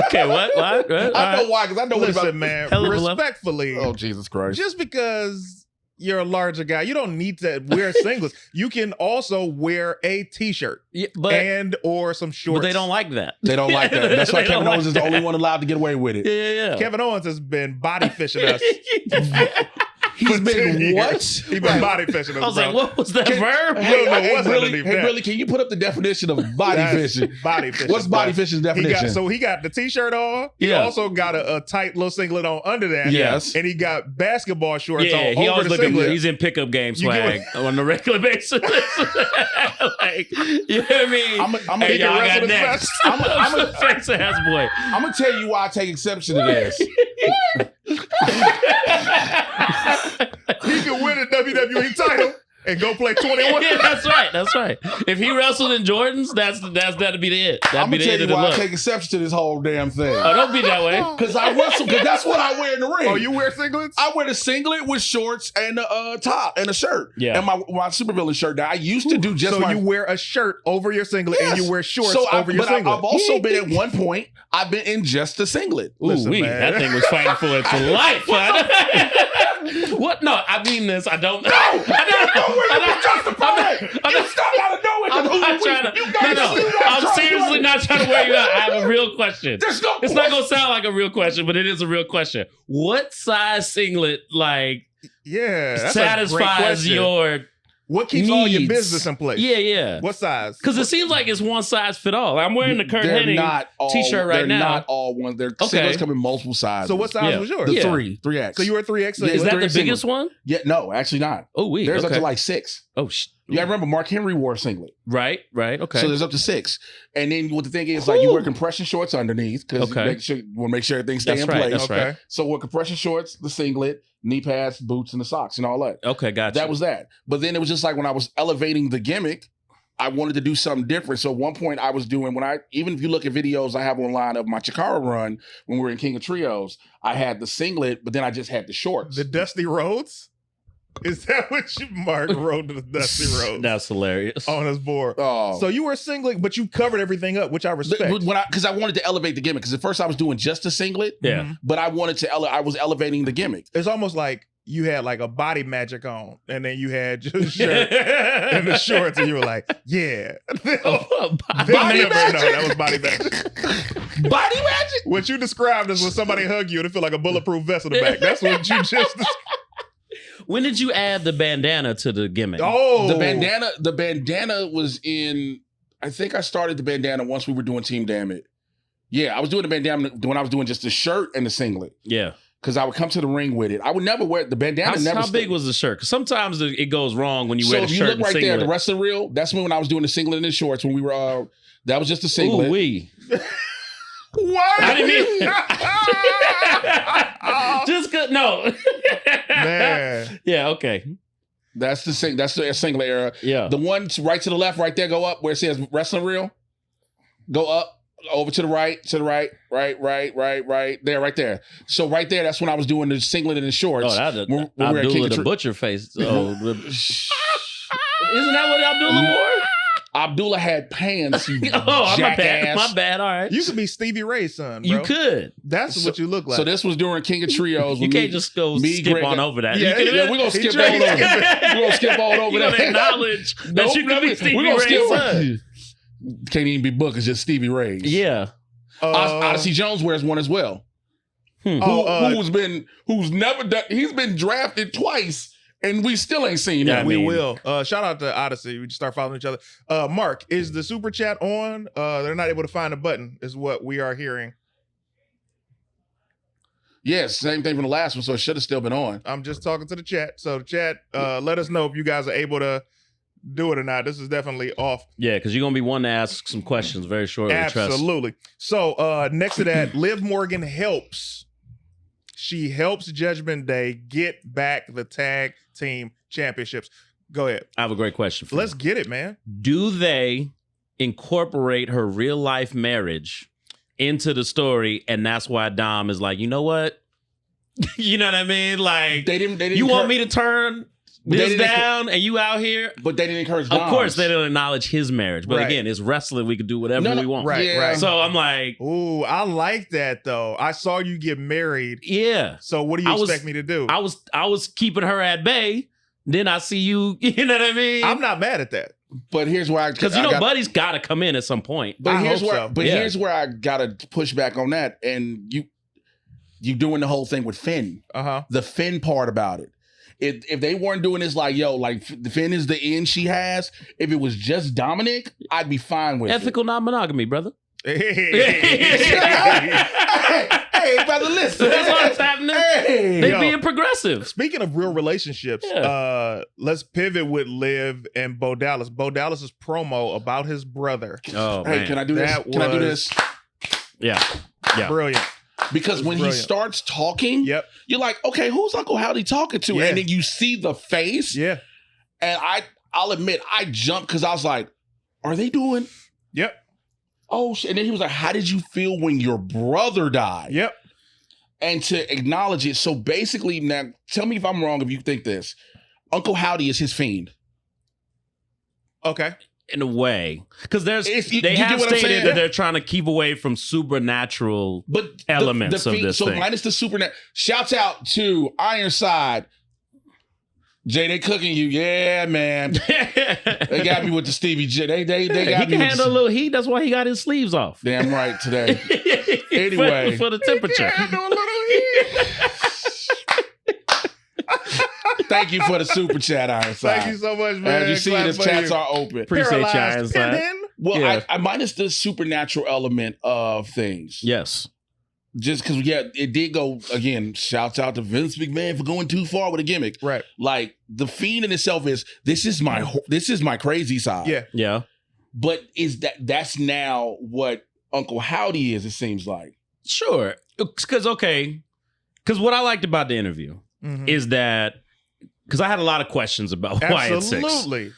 [SPEAKER 4] Okay. What?
[SPEAKER 2] I know why, because I know what
[SPEAKER 3] Listen,
[SPEAKER 2] about.
[SPEAKER 3] man,
[SPEAKER 4] Hell of a level.
[SPEAKER 3] respectfully,
[SPEAKER 2] Oh, Jesus Christ.
[SPEAKER 3] just because you're a larger guy, you don't need to wear singlets. You can also wear a t-shirt
[SPEAKER 4] Yeah, but
[SPEAKER 3] and or some shorts.
[SPEAKER 4] they don't like that.
[SPEAKER 2] They don't like that. That's why
[SPEAKER 4] They
[SPEAKER 2] Kevin
[SPEAKER 4] don't
[SPEAKER 2] Owens
[SPEAKER 4] like
[SPEAKER 2] is the
[SPEAKER 4] that.
[SPEAKER 2] only one allowed to get away with it.
[SPEAKER 4] Yeah.
[SPEAKER 3] Kevin Owens has been body fishing us.
[SPEAKER 2] He's
[SPEAKER 3] for 10
[SPEAKER 2] been
[SPEAKER 3] years.
[SPEAKER 2] what?
[SPEAKER 3] He's been body fishing us.
[SPEAKER 4] I was
[SPEAKER 3] bro.
[SPEAKER 4] like, what was that verb?
[SPEAKER 3] Hey, don't know what's underneath that.
[SPEAKER 2] Billy, can you put up the definition of body
[SPEAKER 3] That's
[SPEAKER 2] fishing?
[SPEAKER 3] Body fishing.
[SPEAKER 2] What's body
[SPEAKER 3] But
[SPEAKER 2] fishing's
[SPEAKER 3] He
[SPEAKER 2] definition?
[SPEAKER 3] got the t-shirt on. He
[SPEAKER 4] Yeah.
[SPEAKER 3] also got a tight little singlet on under that.
[SPEAKER 2] Yes.
[SPEAKER 3] And he got basketball shorts
[SPEAKER 4] Yeah,
[SPEAKER 3] on
[SPEAKER 4] he
[SPEAKER 3] over
[SPEAKER 4] always
[SPEAKER 3] the
[SPEAKER 4] looking
[SPEAKER 3] singlet.
[SPEAKER 4] good. He's in pickup game
[SPEAKER 3] You get
[SPEAKER 4] swag on a regular basis. Like, you know what I mean?
[SPEAKER 2] I'm
[SPEAKER 4] Hey,
[SPEAKER 2] he can
[SPEAKER 4] y'all
[SPEAKER 2] wrestle
[SPEAKER 4] got
[SPEAKER 2] his
[SPEAKER 4] next.
[SPEAKER 2] best. I'm a
[SPEAKER 4] fancy ass boy.
[SPEAKER 2] I'm gonna tell you why I take exception to this.
[SPEAKER 3] He can win a WWE title and go play 21.
[SPEAKER 4] Yeah, that's right. That's right. If he wrestled in Jordans, that'd be the it.
[SPEAKER 2] I'm
[SPEAKER 4] That'd be
[SPEAKER 2] gonna
[SPEAKER 4] the
[SPEAKER 2] tell
[SPEAKER 4] end
[SPEAKER 2] you
[SPEAKER 4] of the
[SPEAKER 2] why I
[SPEAKER 4] look.
[SPEAKER 2] take exception to this whole damn thing.
[SPEAKER 4] Oh, don't be that way.
[SPEAKER 2] Because I wrestle, because that's what I wear in the ring.
[SPEAKER 3] Oh, you wear singlets?
[SPEAKER 2] I wear the singlet with shorts and a top and a shirt.
[SPEAKER 4] Yeah.
[SPEAKER 2] And my supervillain shirt. Now I used to do just
[SPEAKER 3] so
[SPEAKER 2] my.
[SPEAKER 3] you wear a shirt over your singlet and you wear shorts over your
[SPEAKER 2] but
[SPEAKER 3] singlet.
[SPEAKER 2] I've also been at one point. I've been in just the singlet.
[SPEAKER 4] Ooh,
[SPEAKER 3] Listen,
[SPEAKER 4] wee,
[SPEAKER 3] man.
[SPEAKER 4] that thing was fighting for its life. What? No, I mean this. I don't.
[SPEAKER 2] You stop out of nowhere.
[SPEAKER 4] I'm not trying to. No. I'm seriously not trying to wear you out. I have a real question.
[SPEAKER 2] There's no
[SPEAKER 4] It's not gonna sound like a real question, but it is a real question. What size singlet like
[SPEAKER 3] Yeah, that's a great
[SPEAKER 4] satisfies
[SPEAKER 3] question.
[SPEAKER 4] your
[SPEAKER 3] What keeps all your
[SPEAKER 4] needs?
[SPEAKER 3] business in place?
[SPEAKER 4] Yeah.
[SPEAKER 3] What size?
[SPEAKER 4] Because it seems like it's one size fit all. I'm wearing the Kurt
[SPEAKER 2] They're
[SPEAKER 4] Hennig
[SPEAKER 2] not all,
[SPEAKER 4] t-shirt right
[SPEAKER 2] they're
[SPEAKER 4] now.
[SPEAKER 2] not all one. Their
[SPEAKER 4] Okay.
[SPEAKER 2] singlets come in multiple sizes.
[SPEAKER 3] So what size
[SPEAKER 4] Yeah.
[SPEAKER 3] was yours?
[SPEAKER 2] The
[SPEAKER 4] Yeah.
[SPEAKER 2] 3X.
[SPEAKER 3] So you were 3X.
[SPEAKER 2] Yeah,
[SPEAKER 4] Is that the
[SPEAKER 2] three
[SPEAKER 4] biggest
[SPEAKER 2] singlet.
[SPEAKER 4] one?
[SPEAKER 2] Yeah, no, actually not.
[SPEAKER 4] Oh, wait.
[SPEAKER 2] There's
[SPEAKER 4] okay.
[SPEAKER 2] up to like 6.
[SPEAKER 4] Oh,
[SPEAKER 2] Yeah, I remember Mark Henry wore a singlet.
[SPEAKER 4] right. Okay.
[SPEAKER 2] So there's up to 6. And then what the thing is, like, you wear compression shorts underneath because
[SPEAKER 4] Okay.
[SPEAKER 2] you want to make sure everything stays
[SPEAKER 4] That's
[SPEAKER 2] in
[SPEAKER 4] right.
[SPEAKER 2] place.
[SPEAKER 4] That's right.
[SPEAKER 2] So with compression shorts, the singlet, knee pads, boots, and the socks and all that.
[SPEAKER 4] Okay, gotcha.
[SPEAKER 2] That was that. But then it was just like when I was elevating the gimmick, I wanted to do something different. So at one point I was doing, even if you look at videos I have online of my Chikara run when we were in King of Trios, I had the singlet, but then I just had the shorts.
[SPEAKER 3] The Dusty Rhodes? Is that what Mark wrote to the Dusty Rhodes
[SPEAKER 4] That's hilarious.
[SPEAKER 3] on his board?
[SPEAKER 2] Oh.
[SPEAKER 3] So you were singlet, but you covered everything up, which I respect.
[SPEAKER 2] Because I wanted to elevate the gimmick. Because at first I was doing just a singlet,
[SPEAKER 4] Yeah.
[SPEAKER 2] but I wanted to, I was elevating the gimmick.
[SPEAKER 3] It's almost like you had like a body magic on, and then you had just shirt and the shorts, and you were like, yeah.
[SPEAKER 4] Oh,
[SPEAKER 3] They'll
[SPEAKER 2] Body
[SPEAKER 3] never
[SPEAKER 2] magic?
[SPEAKER 3] know that was body magic.
[SPEAKER 2] Body magic?
[SPEAKER 3] What you described as when somebody hug you and it feel like a bulletproof vest in the back. That's what you just described.
[SPEAKER 4] When did you add the bandana to the gimmick?
[SPEAKER 3] Oh.
[SPEAKER 2] The bandana was in, I think I started the bandana once we were doing Team Damn It. Yeah, I was doing the bandana when I was doing just the shirt and the singlet.
[SPEAKER 4] Yeah.
[SPEAKER 2] because I would come to the ring with it. I would never wear the bandana.
[SPEAKER 4] How big was the shirt? Because sometimes it goes wrong when you wear the shirt.
[SPEAKER 2] So if you look right there,
[SPEAKER 4] singlet.
[SPEAKER 2] the wrestling reel, that's when I was doing the singlet and the shorts when we were, that was just a singlet.
[SPEAKER 4] Ooh, wee.
[SPEAKER 2] What?
[SPEAKER 4] I didn't mean just good. No.
[SPEAKER 3] Man.
[SPEAKER 4] Yeah, okay.
[SPEAKER 2] That's the singlet era.
[SPEAKER 4] Yeah.
[SPEAKER 2] The one right to the left, right there, go up where it says wrestling reel. Go up. Over to the right, right there, right there. So right there, that's when I was doing the singlet and the shorts.
[SPEAKER 4] Oh, that's
[SPEAKER 2] when we were at
[SPEAKER 4] Abdullah
[SPEAKER 2] King
[SPEAKER 4] the
[SPEAKER 2] of
[SPEAKER 4] Butcher face. Oh, isn't that what Abdullah wore?
[SPEAKER 2] Abdullah had pants. You
[SPEAKER 4] Oh,
[SPEAKER 2] jackass.
[SPEAKER 4] my bad. All right.
[SPEAKER 3] You could be Stevie Ray's son, bro.
[SPEAKER 4] You could.
[SPEAKER 3] That's what you look like.
[SPEAKER 2] So this was during King of Trios.
[SPEAKER 4] You can't just go skip on over that.
[SPEAKER 3] Yeah,
[SPEAKER 4] we're
[SPEAKER 2] we're gonna skip all over. We're gonna skip all over
[SPEAKER 4] You're
[SPEAKER 2] that.
[SPEAKER 4] gonna acknowledge that you could be Stevie Ray's son.
[SPEAKER 2] Can't even be booked. It's just Stevie Ray's.
[SPEAKER 4] Yeah.
[SPEAKER 2] Odyssey Jones wears one as well. Who's never done? He's been drafted twice, and we still ain't seen him.
[SPEAKER 3] We will. Shout out to Odyssey. We just start following each other. Mark, is the super chat on? They're not able to find a button, is what we are hearing.
[SPEAKER 2] Yes, same thing from the last one, so it should have still been on.
[SPEAKER 3] I'm just talking to the chat. So the chat, let us know if you guys are able to do it or not. This is definitely off.
[SPEAKER 4] Yeah, because you're gonna be one to ask some questions very shortly.
[SPEAKER 3] Absolutely. So next to that, Liv Morgan helps. She helps Judgment Day get back the tag team championships. Go ahead.
[SPEAKER 4] I have a great question for
[SPEAKER 3] Let's
[SPEAKER 4] you.
[SPEAKER 3] get it, man.
[SPEAKER 4] Do they incorporate her real life marriage into the story, and that's why Dom is like, you know what? You know what I mean? Like
[SPEAKER 2] They didn't.
[SPEAKER 4] you want me to turn this down and you out here?
[SPEAKER 2] But they didn't encourage.
[SPEAKER 4] Of course, they don't acknowledge his marriage. But
[SPEAKER 3] Right.
[SPEAKER 4] again, it's wrestling. We can do whatever we want.
[SPEAKER 3] Right,
[SPEAKER 2] Yeah.
[SPEAKER 3] right.
[SPEAKER 4] So I'm like,
[SPEAKER 3] Ooh, I like that though. I saw you get married.
[SPEAKER 4] yeah.
[SPEAKER 3] So what do you expect me to do?
[SPEAKER 4] I was keeping her at bay. Then I see you. You know what I mean?
[SPEAKER 3] I'm not mad at that.
[SPEAKER 2] But here's where
[SPEAKER 4] Because Buddy's got to come in at some point.
[SPEAKER 2] But
[SPEAKER 3] I
[SPEAKER 2] here's
[SPEAKER 3] hope
[SPEAKER 2] where.
[SPEAKER 3] so.
[SPEAKER 2] But
[SPEAKER 4] Yeah.
[SPEAKER 2] here's where I gotta push back on that. And you doing the whole thing with Finn.
[SPEAKER 3] Uh-huh.
[SPEAKER 2] The Finn part about it. If they weren't doing this like, yo, like Finn is the end she has. If it was just Dominic, I'd be fine with
[SPEAKER 4] Ethical non-monogamy, brother.
[SPEAKER 2] Hey, brother, listen.
[SPEAKER 4] That's what's happening.
[SPEAKER 2] Hey,
[SPEAKER 4] They being progressive.
[SPEAKER 3] Speaking of real relationships, let's pivot with Liv and Bo Dallas. Bo Dallas's promo about his brother.
[SPEAKER 4] Oh,
[SPEAKER 2] hey,
[SPEAKER 4] man.
[SPEAKER 2] can I do this?
[SPEAKER 3] That
[SPEAKER 2] Can I do
[SPEAKER 3] was-
[SPEAKER 2] this?
[SPEAKER 4] Yeah. Yeah.
[SPEAKER 3] Brilliant.
[SPEAKER 2] Because when
[SPEAKER 3] brilliant.
[SPEAKER 2] he starts talking,
[SPEAKER 3] Yep.
[SPEAKER 2] you're like, okay, who's Uncle Howdy talking to?
[SPEAKER 3] Yeah.
[SPEAKER 2] And then you see the face,
[SPEAKER 3] Yeah.
[SPEAKER 2] and I'll admit, I jumped because I was like, are they doing?
[SPEAKER 3] Yep.
[SPEAKER 2] Oh shit! And then he was like, how did you feel when your brother died?
[SPEAKER 3] Yep.
[SPEAKER 2] And to acknowledge it. So basically, now tell me if I'm wrong if you think this. Uncle Howdy is his fiend.
[SPEAKER 3] Okay.
[SPEAKER 4] In a way. Because
[SPEAKER 2] You
[SPEAKER 4] they
[SPEAKER 2] get
[SPEAKER 4] have
[SPEAKER 2] what I'm
[SPEAKER 4] stated
[SPEAKER 2] saying?
[SPEAKER 4] that they're trying to keep away from supernatural
[SPEAKER 2] But
[SPEAKER 4] elements of
[SPEAKER 2] fiend,
[SPEAKER 4] this
[SPEAKER 2] so
[SPEAKER 4] thing.
[SPEAKER 2] minus the supernatural. Shouts out to Ironside. Jay, they cooking you. Yeah, man. They got me with the Stevie J. They got
[SPEAKER 4] he
[SPEAKER 2] me
[SPEAKER 4] can
[SPEAKER 2] with
[SPEAKER 4] handle a little heat. That's why he got his sleeves off.
[SPEAKER 2] Damn right today.
[SPEAKER 4] For-
[SPEAKER 2] Anyway.
[SPEAKER 4] for the temperature.
[SPEAKER 2] Thank you for the super chat, Ironside.
[SPEAKER 3] Thank you so much, man.
[SPEAKER 2] As you see,
[SPEAKER 3] Glad
[SPEAKER 2] the
[SPEAKER 3] for
[SPEAKER 2] chats
[SPEAKER 3] you.
[SPEAKER 2] are open.
[SPEAKER 4] Appreciate you,
[SPEAKER 3] Paralyzed
[SPEAKER 4] Ironside.
[SPEAKER 3] Pippin.
[SPEAKER 2] Well,
[SPEAKER 4] Yeah.
[SPEAKER 2] I minus the supernatural element of things.
[SPEAKER 4] Yes.
[SPEAKER 2] Just because, it did go, again, shouts out to Vince McMahon for going too far with a gimmick.
[SPEAKER 3] Right.
[SPEAKER 2] Like, the Fiend in itself this is my crazy side.
[SPEAKER 3] Yeah.
[SPEAKER 4] Yeah.
[SPEAKER 2] But that's now what Uncle Howdy is, it seems like.
[SPEAKER 4] Sure. Because what I liked about the interview
[SPEAKER 3] Mhm.
[SPEAKER 4] is that, because I had a lot of questions about Wyatt Six.
[SPEAKER 3] Absolutely.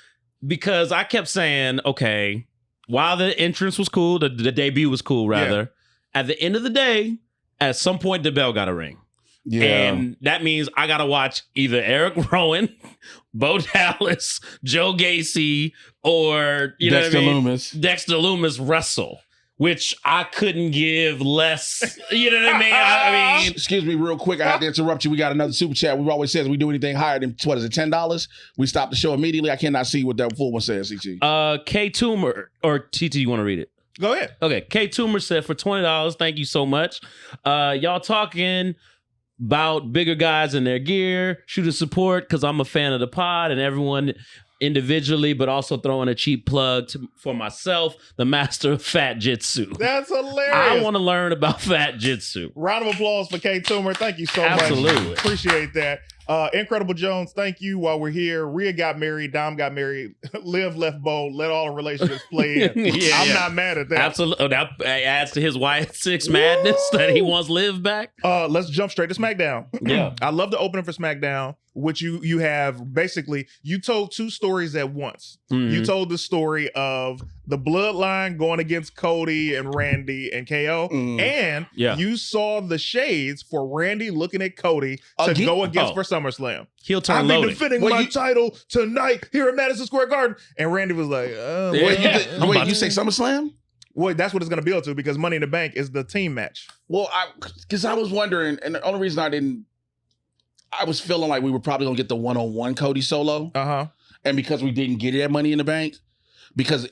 [SPEAKER 4] Because I kept saying, okay, while the entrance was cool, the debut was cool, rather, at the end of the day, at some point, the bell got to ring.
[SPEAKER 2] Yeah.
[SPEAKER 4] And that means I got to watch either Eric Rowan, Bo Dallas, Joe Gacy, or, you know
[SPEAKER 2] Dexter
[SPEAKER 4] what I mean?
[SPEAKER 2] Loomis.
[SPEAKER 4] Dexter Loomis wrestle, which I couldn't give less. You know what I mean? I mean,
[SPEAKER 2] Excuse me, real quick. I have to interrupt you. We got another super chat. We've always said we do anything higher than, what is it, $10? We stop the show immediately. I cannot see what that full one says, CT.
[SPEAKER 4] K Toomer, or TT, you want to read it?
[SPEAKER 3] Go ahead.
[SPEAKER 4] Okay, K Toomer said for $20, thank you so much. Y'all talking about bigger guys and their gear, shoot a support because I'm a fan of the pod and everyone individually, but also throwing a cheap plug for myself, the master of Fat Jitsu.
[SPEAKER 3] That's hilarious.
[SPEAKER 4] I want to learn about Fat Jitsu.
[SPEAKER 3] Round of applause for K Toomer. Thank you so
[SPEAKER 4] Absolutely.
[SPEAKER 3] much. Appreciate that. Incredible Jones, thank you. While we're here, Rhea got married, Dom got married, Liv left Bo, let all the relationships play in. I'm not mad at that.
[SPEAKER 4] Absolutely. That adds to his White 6 madness that he wants Liv back.
[SPEAKER 3] Let's jump straight to SmackDown.
[SPEAKER 4] Yeah.
[SPEAKER 3] I love the opening for SmackDown, which you have basically, you told two stories at once.
[SPEAKER 4] Mm-hmm.
[SPEAKER 3] You told the story of the Bloodline going against Cody and Randy and KO, and you saw the shades for Randy looking at Cody to go against for SummerSlam.
[SPEAKER 4] He'll turn
[SPEAKER 3] I'll
[SPEAKER 4] loaded.
[SPEAKER 3] be defending my title tonight here at Madison Square Garden. And Randy was like,
[SPEAKER 2] wait, you say SummerSlam?
[SPEAKER 3] Well, that's what it's going to build to because Money in the Bank is the team match.
[SPEAKER 2] Well, because I was wondering, and the only reason I was feeling like we were probably going to get the one-on-one Cody solo. And because we didn't get it at Money in the Bank, because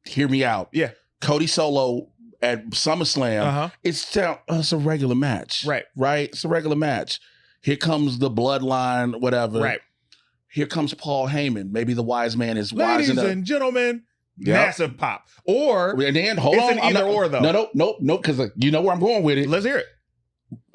[SPEAKER 2] hear me out.
[SPEAKER 3] Yeah.
[SPEAKER 2] Cody solo at SummerSlam, it's a regular match. Right? It's a regular match. Here comes the Bloodline, whatever.
[SPEAKER 3] Right.
[SPEAKER 2] Here comes Paul Heyman. Maybe the wise man is wise enough.
[SPEAKER 3] Ladies and gentlemen, massive pop. Or
[SPEAKER 2] and then hold on,
[SPEAKER 3] it's an either or though.
[SPEAKER 2] No, because you know where I'm going with it.
[SPEAKER 3] Let's hear it.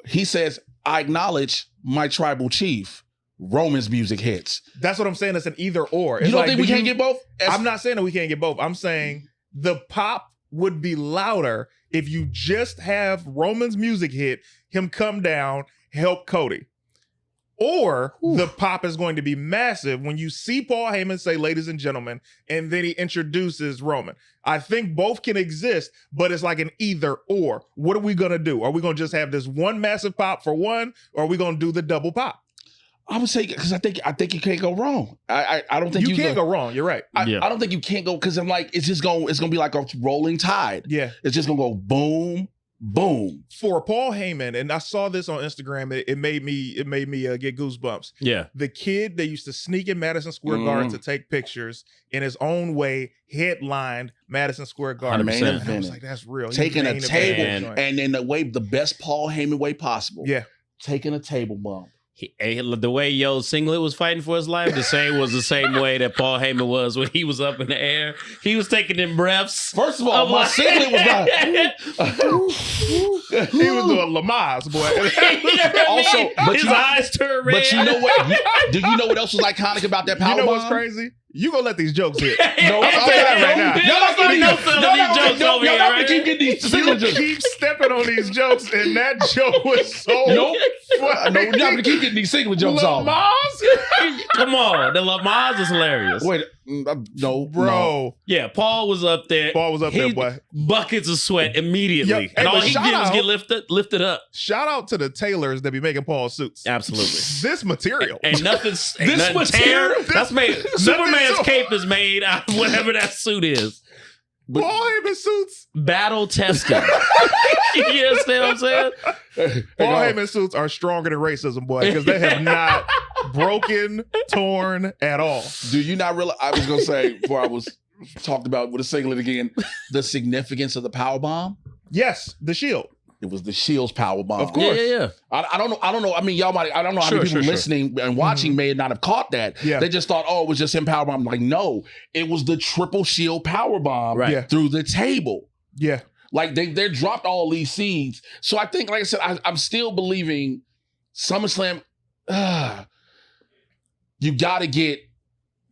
[SPEAKER 2] He says, I acknowledge my tribal chief. Roman's music hits.
[SPEAKER 3] That's what I'm saying. It's an either or. It's
[SPEAKER 2] you don't think we can't get both?
[SPEAKER 3] I'm not saying that we can't get both. I'm saying the pop would be louder if you just have Roman's music hit, him come down, help Cody. Or the pop is going to be massive when you see Paul Heyman say, ladies and gentlemen, and then he introduces Roman. I think both can exist, but it's like an either or. What are we going to do? Are we going to just have this one massive pop for one, or are we going to do the double pop?
[SPEAKER 2] I would say, because I think you can't go wrong. I don't think
[SPEAKER 3] you can't go wrong. You're right.
[SPEAKER 2] I don't think you can't go, because I'm like, it's going to be like a rolling tide.
[SPEAKER 3] Yeah.
[SPEAKER 2] It's just going to go boom, boom.
[SPEAKER 3] For Paul Heyman, and I saw this on Instagram, it made me get goosebumps.
[SPEAKER 4] Yeah.
[SPEAKER 3] The kid that used to sneak in Madison Square Garden to take pictures in his own way headlined Madison Square Garden. And I was like, that's real.
[SPEAKER 2] Taking a table, and in the best Paul Heyman way possible.
[SPEAKER 3] Yeah.
[SPEAKER 2] Taking a table bump.
[SPEAKER 4] The way Yo Singlet was fighting for his life, the same way that Paul Heyman was when he was up in the air. He was taking them breaths.
[SPEAKER 2] First of all, my Singlet was not.
[SPEAKER 3] He was doing Lamaze, boy.
[SPEAKER 2] Also, but
[SPEAKER 4] his eyes turned red.
[SPEAKER 2] But you know what? Do you know what else was iconic about that powerbomb?
[SPEAKER 3] You know what's crazy? You gonna let these jokes hit?
[SPEAKER 2] No,
[SPEAKER 3] I'm saying that right now.
[SPEAKER 2] Y'all not gonna keep getting these
[SPEAKER 3] You keep stepping on these jokes, and that joke was so
[SPEAKER 2] no,
[SPEAKER 3] funny.
[SPEAKER 2] you're not gonna keep getting these single jokes off.
[SPEAKER 4] Come on, the Lamaze is hilarious.
[SPEAKER 2] Wait, no,
[SPEAKER 3] bro.
[SPEAKER 2] No.
[SPEAKER 4] Yeah, Paul was up there.
[SPEAKER 3] Boy.
[SPEAKER 4] Buckets of sweat immediately, and all he did was get lifted up.
[SPEAKER 3] Shout out to the tailors that be making Paul suits.
[SPEAKER 4] Absolutely.
[SPEAKER 3] This material.
[SPEAKER 4] Ain't nothing. That's made. Superman's cape is made out of whatever that suit is.
[SPEAKER 3] Paul Heyman suits.
[SPEAKER 4] Battle tested. You understand what I'm saying?
[SPEAKER 3] Paul Heyman suits are stronger than racism, boy, because they have not broken, torn at all.
[SPEAKER 2] Do you not realize? I was gonna say before I was talked about with a singlet again, the significance of the power bomb.
[SPEAKER 3] Yes, the Shield.
[SPEAKER 2] It was the Shield's power bomb.
[SPEAKER 3] Of course.
[SPEAKER 4] Yeah.
[SPEAKER 2] I don't know. I mean, y'all might. I don't know how many people listening and watching may not have caught that.
[SPEAKER 3] Yeah.
[SPEAKER 2] They just thought, it was just him power bomb. Like, no, it was the triple Shield power bomb through the table.
[SPEAKER 3] Yeah.
[SPEAKER 2] Like they dropped all these seeds. So I think, like I said, I'm still believing SummerSlam. You gotta get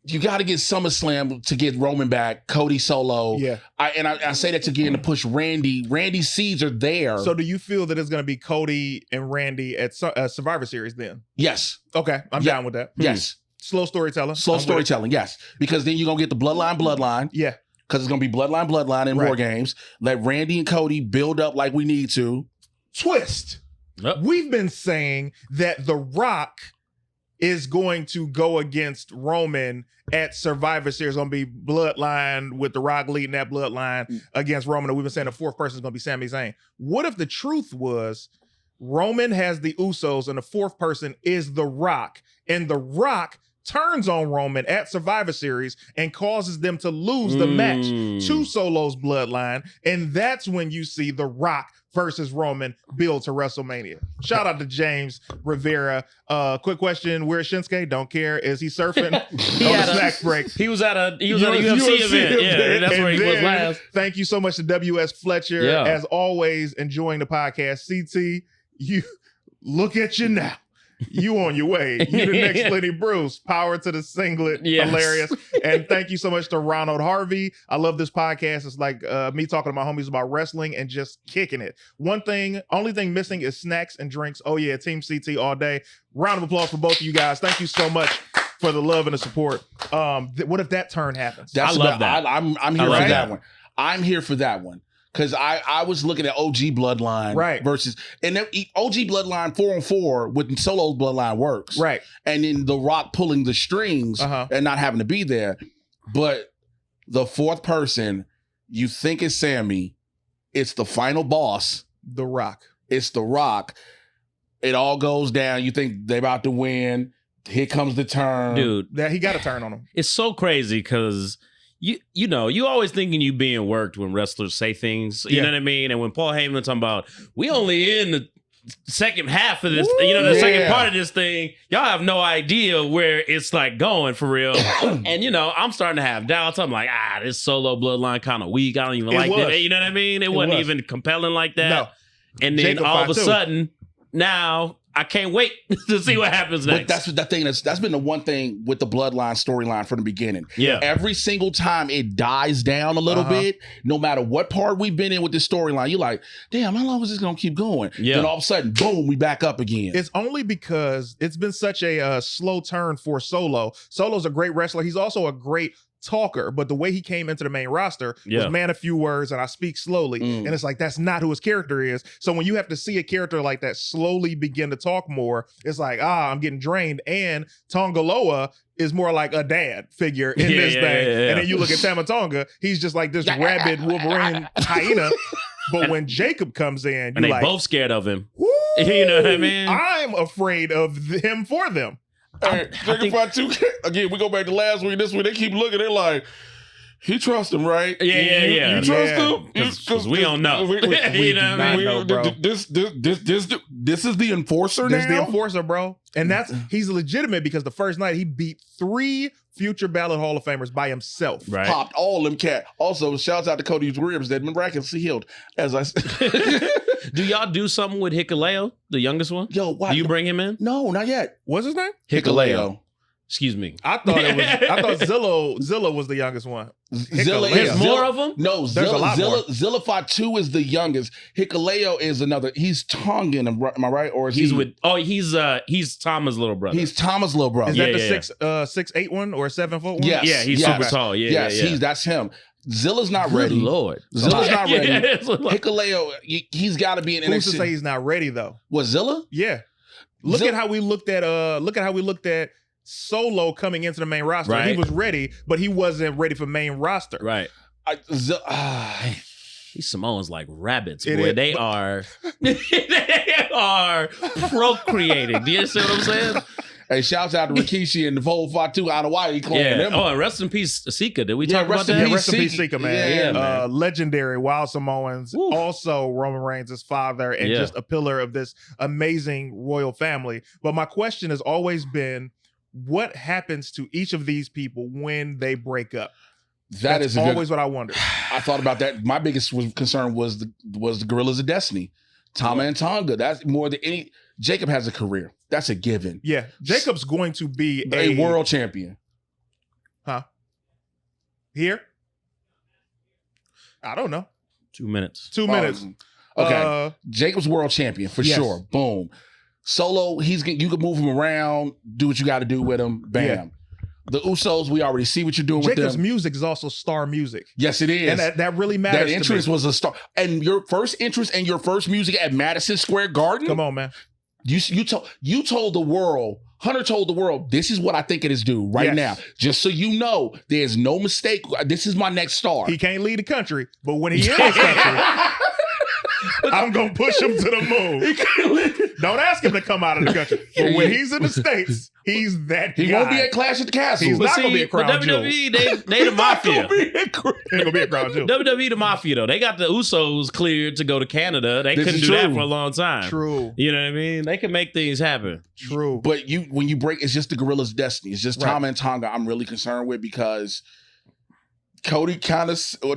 [SPEAKER 2] SummerSlam to get Roman back, Cody solo.
[SPEAKER 3] Yeah.
[SPEAKER 2] I say that to push Randy. Randy's seeds are there.
[SPEAKER 3] So do you feel that it's going to be Cody and Randy at Survivor Series then?
[SPEAKER 2] Yes.
[SPEAKER 3] Okay. I'm down with that.
[SPEAKER 2] Yes.
[SPEAKER 3] Slow storytelling.
[SPEAKER 2] Storytelling, yes. Because then you're going to get the Bloodline.
[SPEAKER 3] Yeah.
[SPEAKER 2] Because it's going to be Bloodline in War Games. Let Randy and Cody build up like we need to.
[SPEAKER 3] Twist.
[SPEAKER 4] Yep.
[SPEAKER 3] We've been saying that The Rock is going to go against Roman at Survivor Series. Going to be Bloodline with The Rock leading that Bloodline against Roman. And we've been saying the fourth person is going to be Sami Zayn. What if the truth was Roman has the Usos and the fourth person is The Rock, and The Rock turns on Roman at Survivor Series and causes them to lose the match to Solo's bloodline. And that's when you see The Rock versus Roman build to WrestleMania. Shout out to James Rivera. Quick question: where's Shinsuke? Don't care. Is he surfing on the snack break?
[SPEAKER 4] He was at a UFC event. Yeah, that's where he was last.
[SPEAKER 3] Thank you so much to W.S. Fletcher.
[SPEAKER 4] Yeah.
[SPEAKER 3] As always, enjoying the podcast. CT, you look at you now. You on your way. You the next Lenny Bruce. Power to the singlet.
[SPEAKER 4] Yes.
[SPEAKER 3] Hilarious. And thank you so much to Ronald Harvey. I love this podcast. It's like me talking to my homies about wrestling and just kicking it. Only thing missing is snacks and drinks. Oh yeah, Team CT all day. Round of applause for both of you guys. Thank you so much for the love and the support. What if that turn happens?
[SPEAKER 4] I love that.
[SPEAKER 2] I'm here for that one. I'm here for that one. Because I was looking at OG Bloodline versus, and then OG Bloodline 4-on-4 with Solo's Bloodline works.
[SPEAKER 3] Right.
[SPEAKER 2] And then The Rock pulling the strings and not having to be there. But the fourth person, you think it's Sammy, it's the final boss.
[SPEAKER 3] The Rock.
[SPEAKER 2] It's The Rock. It all goes down. You think they're about to win. Here comes the turn.
[SPEAKER 4] Dude.
[SPEAKER 3] That he got a turn on him.
[SPEAKER 4] It's so crazy because you know, you always thinking you being worked when wrestlers say things, you know what I mean? And when Paul Heyman talking about, we only in the second half of this, the second part of this thing, y'all have no idea where it's like going for real. And I'm starting to have doubts. I'm like, this Solo bloodline kind of weak. I don't even like that. You know what I mean? It wasn't even compelling like that.
[SPEAKER 3] No.
[SPEAKER 4] And then
[SPEAKER 3] Jacob
[SPEAKER 4] all of a
[SPEAKER 3] 5-2.
[SPEAKER 4] sudden, now I can't wait to see what happens next.
[SPEAKER 2] But that's the thing. That's been the one thing with the Bloodline storyline from the beginning.
[SPEAKER 4] Yeah.
[SPEAKER 2] Every single time it dies down a little bit, no matter what part we've been in with this storyline, you're like, damn, how long is this going to keep going?
[SPEAKER 4] Yeah.
[SPEAKER 2] Then all of a sudden, boom, we back up again.
[SPEAKER 3] It's only because it's been such a slow turn for Solo. Solo's a great wrestler. He's also a great talker, but the way he came into the main roster was man a few words and I speak slowly. And it's like, that's not who his character is. So when you have to see a character like that slowly begin to talk more, it's like, I'm getting drained. And Tongaloa is more like a dad figure in this thing. And then you look at Tama Tonga, he's just like this rabid Wolverine hyena. But when Jacob comes in,
[SPEAKER 4] and they
[SPEAKER 3] like,
[SPEAKER 4] both scared of him.
[SPEAKER 3] Woo!
[SPEAKER 4] You know what I mean?
[SPEAKER 3] I'm afraid of him for them.
[SPEAKER 2] Again, we go back to last week. This week, they keep looking. They're like, he trusts him, right?
[SPEAKER 4] Yeah.
[SPEAKER 2] You trust him?
[SPEAKER 4] Because we don't know.
[SPEAKER 3] We
[SPEAKER 4] you know what I mean?
[SPEAKER 3] know, bro.
[SPEAKER 2] This is the enforcer
[SPEAKER 3] This is the
[SPEAKER 2] now?
[SPEAKER 3] enforcer, bro. And he's legitimate because the first night he beat 3 future ballot Hall of Famers by himself.
[SPEAKER 4] Right.
[SPEAKER 2] Popped all them cat. Also, shouts out to Cody's ribs that miraculously healed. As I said.
[SPEAKER 4] Do y'all do something with Hikuleo, the youngest one?
[SPEAKER 2] Yo, why?
[SPEAKER 4] Do you bring him in?
[SPEAKER 2] No, not yet.
[SPEAKER 3] What's his name?
[SPEAKER 2] Hikuleo.
[SPEAKER 4] Excuse me.
[SPEAKER 3] I thought Zilla was the youngest one.
[SPEAKER 2] Zilla
[SPEAKER 3] Hikuleo.
[SPEAKER 4] There's more of them?
[SPEAKER 2] No,
[SPEAKER 3] There's a lot more.
[SPEAKER 2] Zilla Fatu is the youngest. Hikuleo is another. He's Tongan, am I right? Or is
[SPEAKER 4] He's
[SPEAKER 2] he,
[SPEAKER 4] he's Tama's little brother.
[SPEAKER 2] He's Thomas' little brother.
[SPEAKER 3] Is that the 6'8" one or 7 foot one?
[SPEAKER 2] Yes.
[SPEAKER 4] Yeah, he's super tall. Yeah.
[SPEAKER 2] That's him. Zilla's not
[SPEAKER 4] Good
[SPEAKER 2] ready.
[SPEAKER 4] Lord.
[SPEAKER 2] Zilla's not ready.
[SPEAKER 4] Yeah, it's like-
[SPEAKER 2] Hikuleo, he's got to be in
[SPEAKER 3] Who's
[SPEAKER 2] NXT.
[SPEAKER 3] to say he's not ready though?
[SPEAKER 2] What, Zilla?
[SPEAKER 3] Yeah. Look at how we looked at Solo coming into the main roster.
[SPEAKER 4] Right.
[SPEAKER 3] He was ready, but he wasn't ready for main roster.
[SPEAKER 4] Right. These Samoans like rabbits,
[SPEAKER 3] It
[SPEAKER 4] boy.
[SPEAKER 3] is,
[SPEAKER 4] They are procreating. Do you see what I'm saying?
[SPEAKER 2] Hey, shouts out to Rikishi and the whole Fatu out of Hawaii. He claiming them.
[SPEAKER 4] Oh, and rest in peace, Sika. Did we
[SPEAKER 2] Yeah,
[SPEAKER 4] talk about
[SPEAKER 2] rest in
[SPEAKER 4] that?
[SPEAKER 2] peace.
[SPEAKER 3] Rest in peace, Sika, man.
[SPEAKER 4] Yeah, man.
[SPEAKER 3] Legendary Wild Samoans.
[SPEAKER 4] Woo.
[SPEAKER 3] Also, Roman Reigns' father, and just a pillar of this amazing royal family. But my question has always been, what happens to each of these people when they break up? That's always what I wondered.
[SPEAKER 2] I thought about that. My biggest concern was the Gorillas of Destiny, Tama and Tonga. That's more than any. Jacob has a career. That's a given.
[SPEAKER 3] Yeah, Jacob's going to be
[SPEAKER 2] A world champion.
[SPEAKER 3] Here. I don't know.
[SPEAKER 4] 2 minutes.
[SPEAKER 3] 2 minutes.
[SPEAKER 2] Okay, Jacob's world champion for sure. Boom. Solo, you can move him around, do what you got to do with him. Bam.
[SPEAKER 3] Yeah.
[SPEAKER 2] The Usos, we already see what you're doing
[SPEAKER 3] Jacob's
[SPEAKER 2] with them.
[SPEAKER 3] music is also star music.
[SPEAKER 2] Yes, it is.
[SPEAKER 3] And that really matters.
[SPEAKER 2] That entrance was a star. And your first entrance and your first music at Madison Square Garden.
[SPEAKER 3] Come on, man.
[SPEAKER 2] You told the world, Hunter told the world, this is what I think it is due right now. Just so you know, there's no mistake. This is my next star.
[SPEAKER 3] He can't lead the country, but when he is the country, I'm gonna push him to the moon. Don't ask him to come out of the country. But when he's in the States, he's that guy.
[SPEAKER 2] He won't be at Clash at the Castle.
[SPEAKER 3] He's not gonna be a crown jewel.
[SPEAKER 4] WWE, they the mafia.
[SPEAKER 3] Ain't gonna be a crown jewel.
[SPEAKER 4] WWE the mafia though. They got the Usos cleared to go to Canada. They couldn't do that for a long time.
[SPEAKER 3] True.
[SPEAKER 4] You know what I mean? They can make things happen.
[SPEAKER 3] True.
[SPEAKER 2] But when you break, it's just the Gorilla's destiny. It's just Tama and Tonga I'm really concerned with because Cody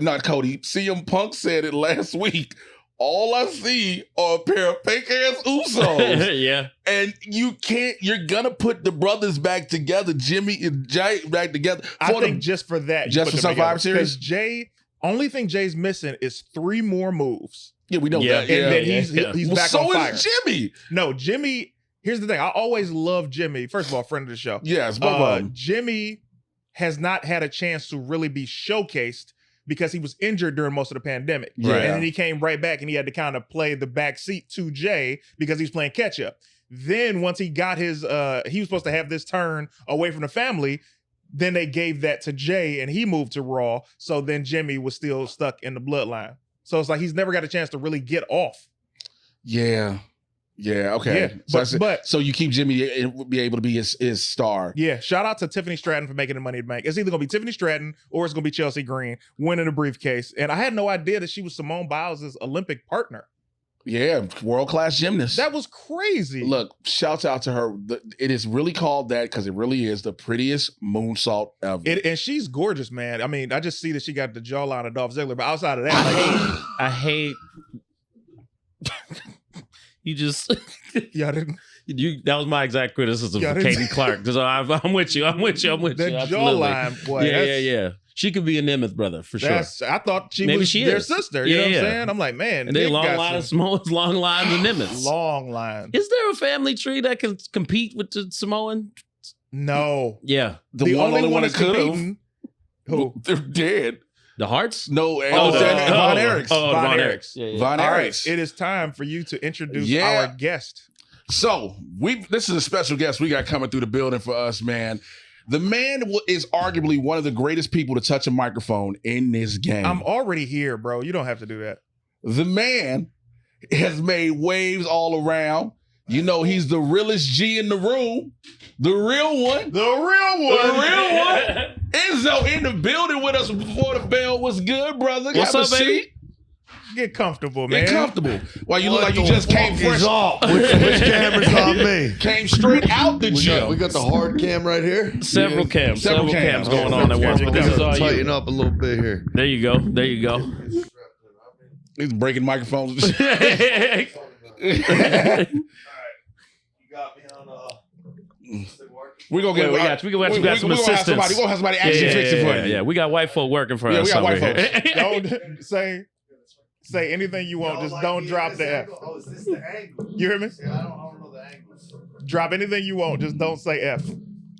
[SPEAKER 2] not Cody, CM Punk said it last week. All I see are a pair of fake ass Usos.
[SPEAKER 4] Yeah.
[SPEAKER 2] And you're gonna put the brothers back together, Jimmy and Jay back together.
[SPEAKER 3] I think just for that.
[SPEAKER 2] Just for Survivor Series?
[SPEAKER 3] Because only thing Jay's missing is 3 more moves.
[SPEAKER 2] Yeah, we know that.
[SPEAKER 3] And then he's
[SPEAKER 2] well,
[SPEAKER 3] back
[SPEAKER 2] so
[SPEAKER 3] on fire.
[SPEAKER 2] is Jimmy.
[SPEAKER 3] No, Jimmy, here's the thing. I always love Jimmy. First of all, friend of the show.
[SPEAKER 2] Yes, both of them.
[SPEAKER 3] Jimmy has not had a chance to really be showcased because he was injured during most of the pandemic.
[SPEAKER 2] Yeah.
[SPEAKER 3] And then he came right back and he had to kind of play the back seat to Jay because he's playing catch up. Then once he got his, he was supposed to have this turn away from the family. Then they gave that to Jay and he moved to Raw. So then Jimmy was still stuck in the bloodline. So it's like he's never got a chance to really get off.
[SPEAKER 2] Yeah. Yeah, okay.
[SPEAKER 3] Yeah,
[SPEAKER 2] so you keep Jimmy be able to be his star.
[SPEAKER 3] Yeah, shout out to Tiffany Stratton for making the Money in the Bank. It's either going to be Tiffany Stratton or it's going to be Chelsea Green winning the briefcase. And I had no idea that she was Simone Biles' Olympic partner.
[SPEAKER 2] Yeah, world-class gymnast.
[SPEAKER 3] That was crazy.
[SPEAKER 2] Look, shouts out to her. It is really called that because it really is the prettiest moonsault ever.
[SPEAKER 3] And she's gorgeous, man. I mean, I just see that she got the jawline of Dolph Ziggler, but outside of that,
[SPEAKER 4] I hate you just
[SPEAKER 3] y'all didn't.
[SPEAKER 4] That was my exact criticism
[SPEAKER 3] Yeah,
[SPEAKER 4] for Katie Clark. Because I'm with you. I'm with you.
[SPEAKER 3] The jawline, boy.
[SPEAKER 4] Yeah. She could be a Nemeth brother for sure.
[SPEAKER 3] I thought she
[SPEAKER 4] Maybe
[SPEAKER 3] was
[SPEAKER 4] she
[SPEAKER 3] their
[SPEAKER 4] is.
[SPEAKER 3] sister. You know what I'm saying? I'm like, man.
[SPEAKER 4] And they long lines of Nemeths.
[SPEAKER 3] Long line.
[SPEAKER 4] Is there a family tree that can compete with the Samoan?
[SPEAKER 3] No.
[SPEAKER 4] Yeah.
[SPEAKER 2] The only one that could have.
[SPEAKER 3] Who?
[SPEAKER 2] They're dead.
[SPEAKER 4] The Hearts?
[SPEAKER 2] No,
[SPEAKER 3] Von
[SPEAKER 2] Eric's.
[SPEAKER 3] Von Eric's.
[SPEAKER 4] Yeah.
[SPEAKER 2] Von
[SPEAKER 3] All
[SPEAKER 2] Eric's.
[SPEAKER 3] right, it is time for you to introduce our guest.
[SPEAKER 2] So this is a special guest we got coming through the building for us, man. The man is arguably one of the greatest people to touch a microphone in this game.
[SPEAKER 3] I'm already here, bro. You don't have to do that.
[SPEAKER 2] The man has made waves all around. You know, he's the realest G in the room. The real one.
[SPEAKER 3] The real one.
[SPEAKER 2] The real one. Enzo in the building with us before the bell. What's good, brother?
[SPEAKER 4] What's up, baby?
[SPEAKER 3] Get comfortable, man.
[SPEAKER 2] Get comfortable. Well, you look like you just came fresh.
[SPEAKER 5] Which camera's on me?
[SPEAKER 2] Came straight out the gym.
[SPEAKER 5] We got the hard cam right here.
[SPEAKER 4] Several cams going on at once. But this is all
[SPEAKER 5] Tighten
[SPEAKER 4] you.
[SPEAKER 5] up a little bit here.
[SPEAKER 4] There you go. There you go.
[SPEAKER 2] He's breaking microphones.
[SPEAKER 5] You got me on
[SPEAKER 2] We're gonna get.
[SPEAKER 4] We got some assistants.
[SPEAKER 2] We're gonna have somebody actually fix it for you.
[SPEAKER 4] Yeah, we got white folk working for us.
[SPEAKER 2] We got white
[SPEAKER 4] over
[SPEAKER 2] folks.
[SPEAKER 4] here.
[SPEAKER 3] Don't say anything you want. Just don't drop the F.
[SPEAKER 5] Oh, is this the angle?
[SPEAKER 3] You hear me?
[SPEAKER 5] Yeah, I don't know the angles.
[SPEAKER 3] Drop anything you want. Just don't say F.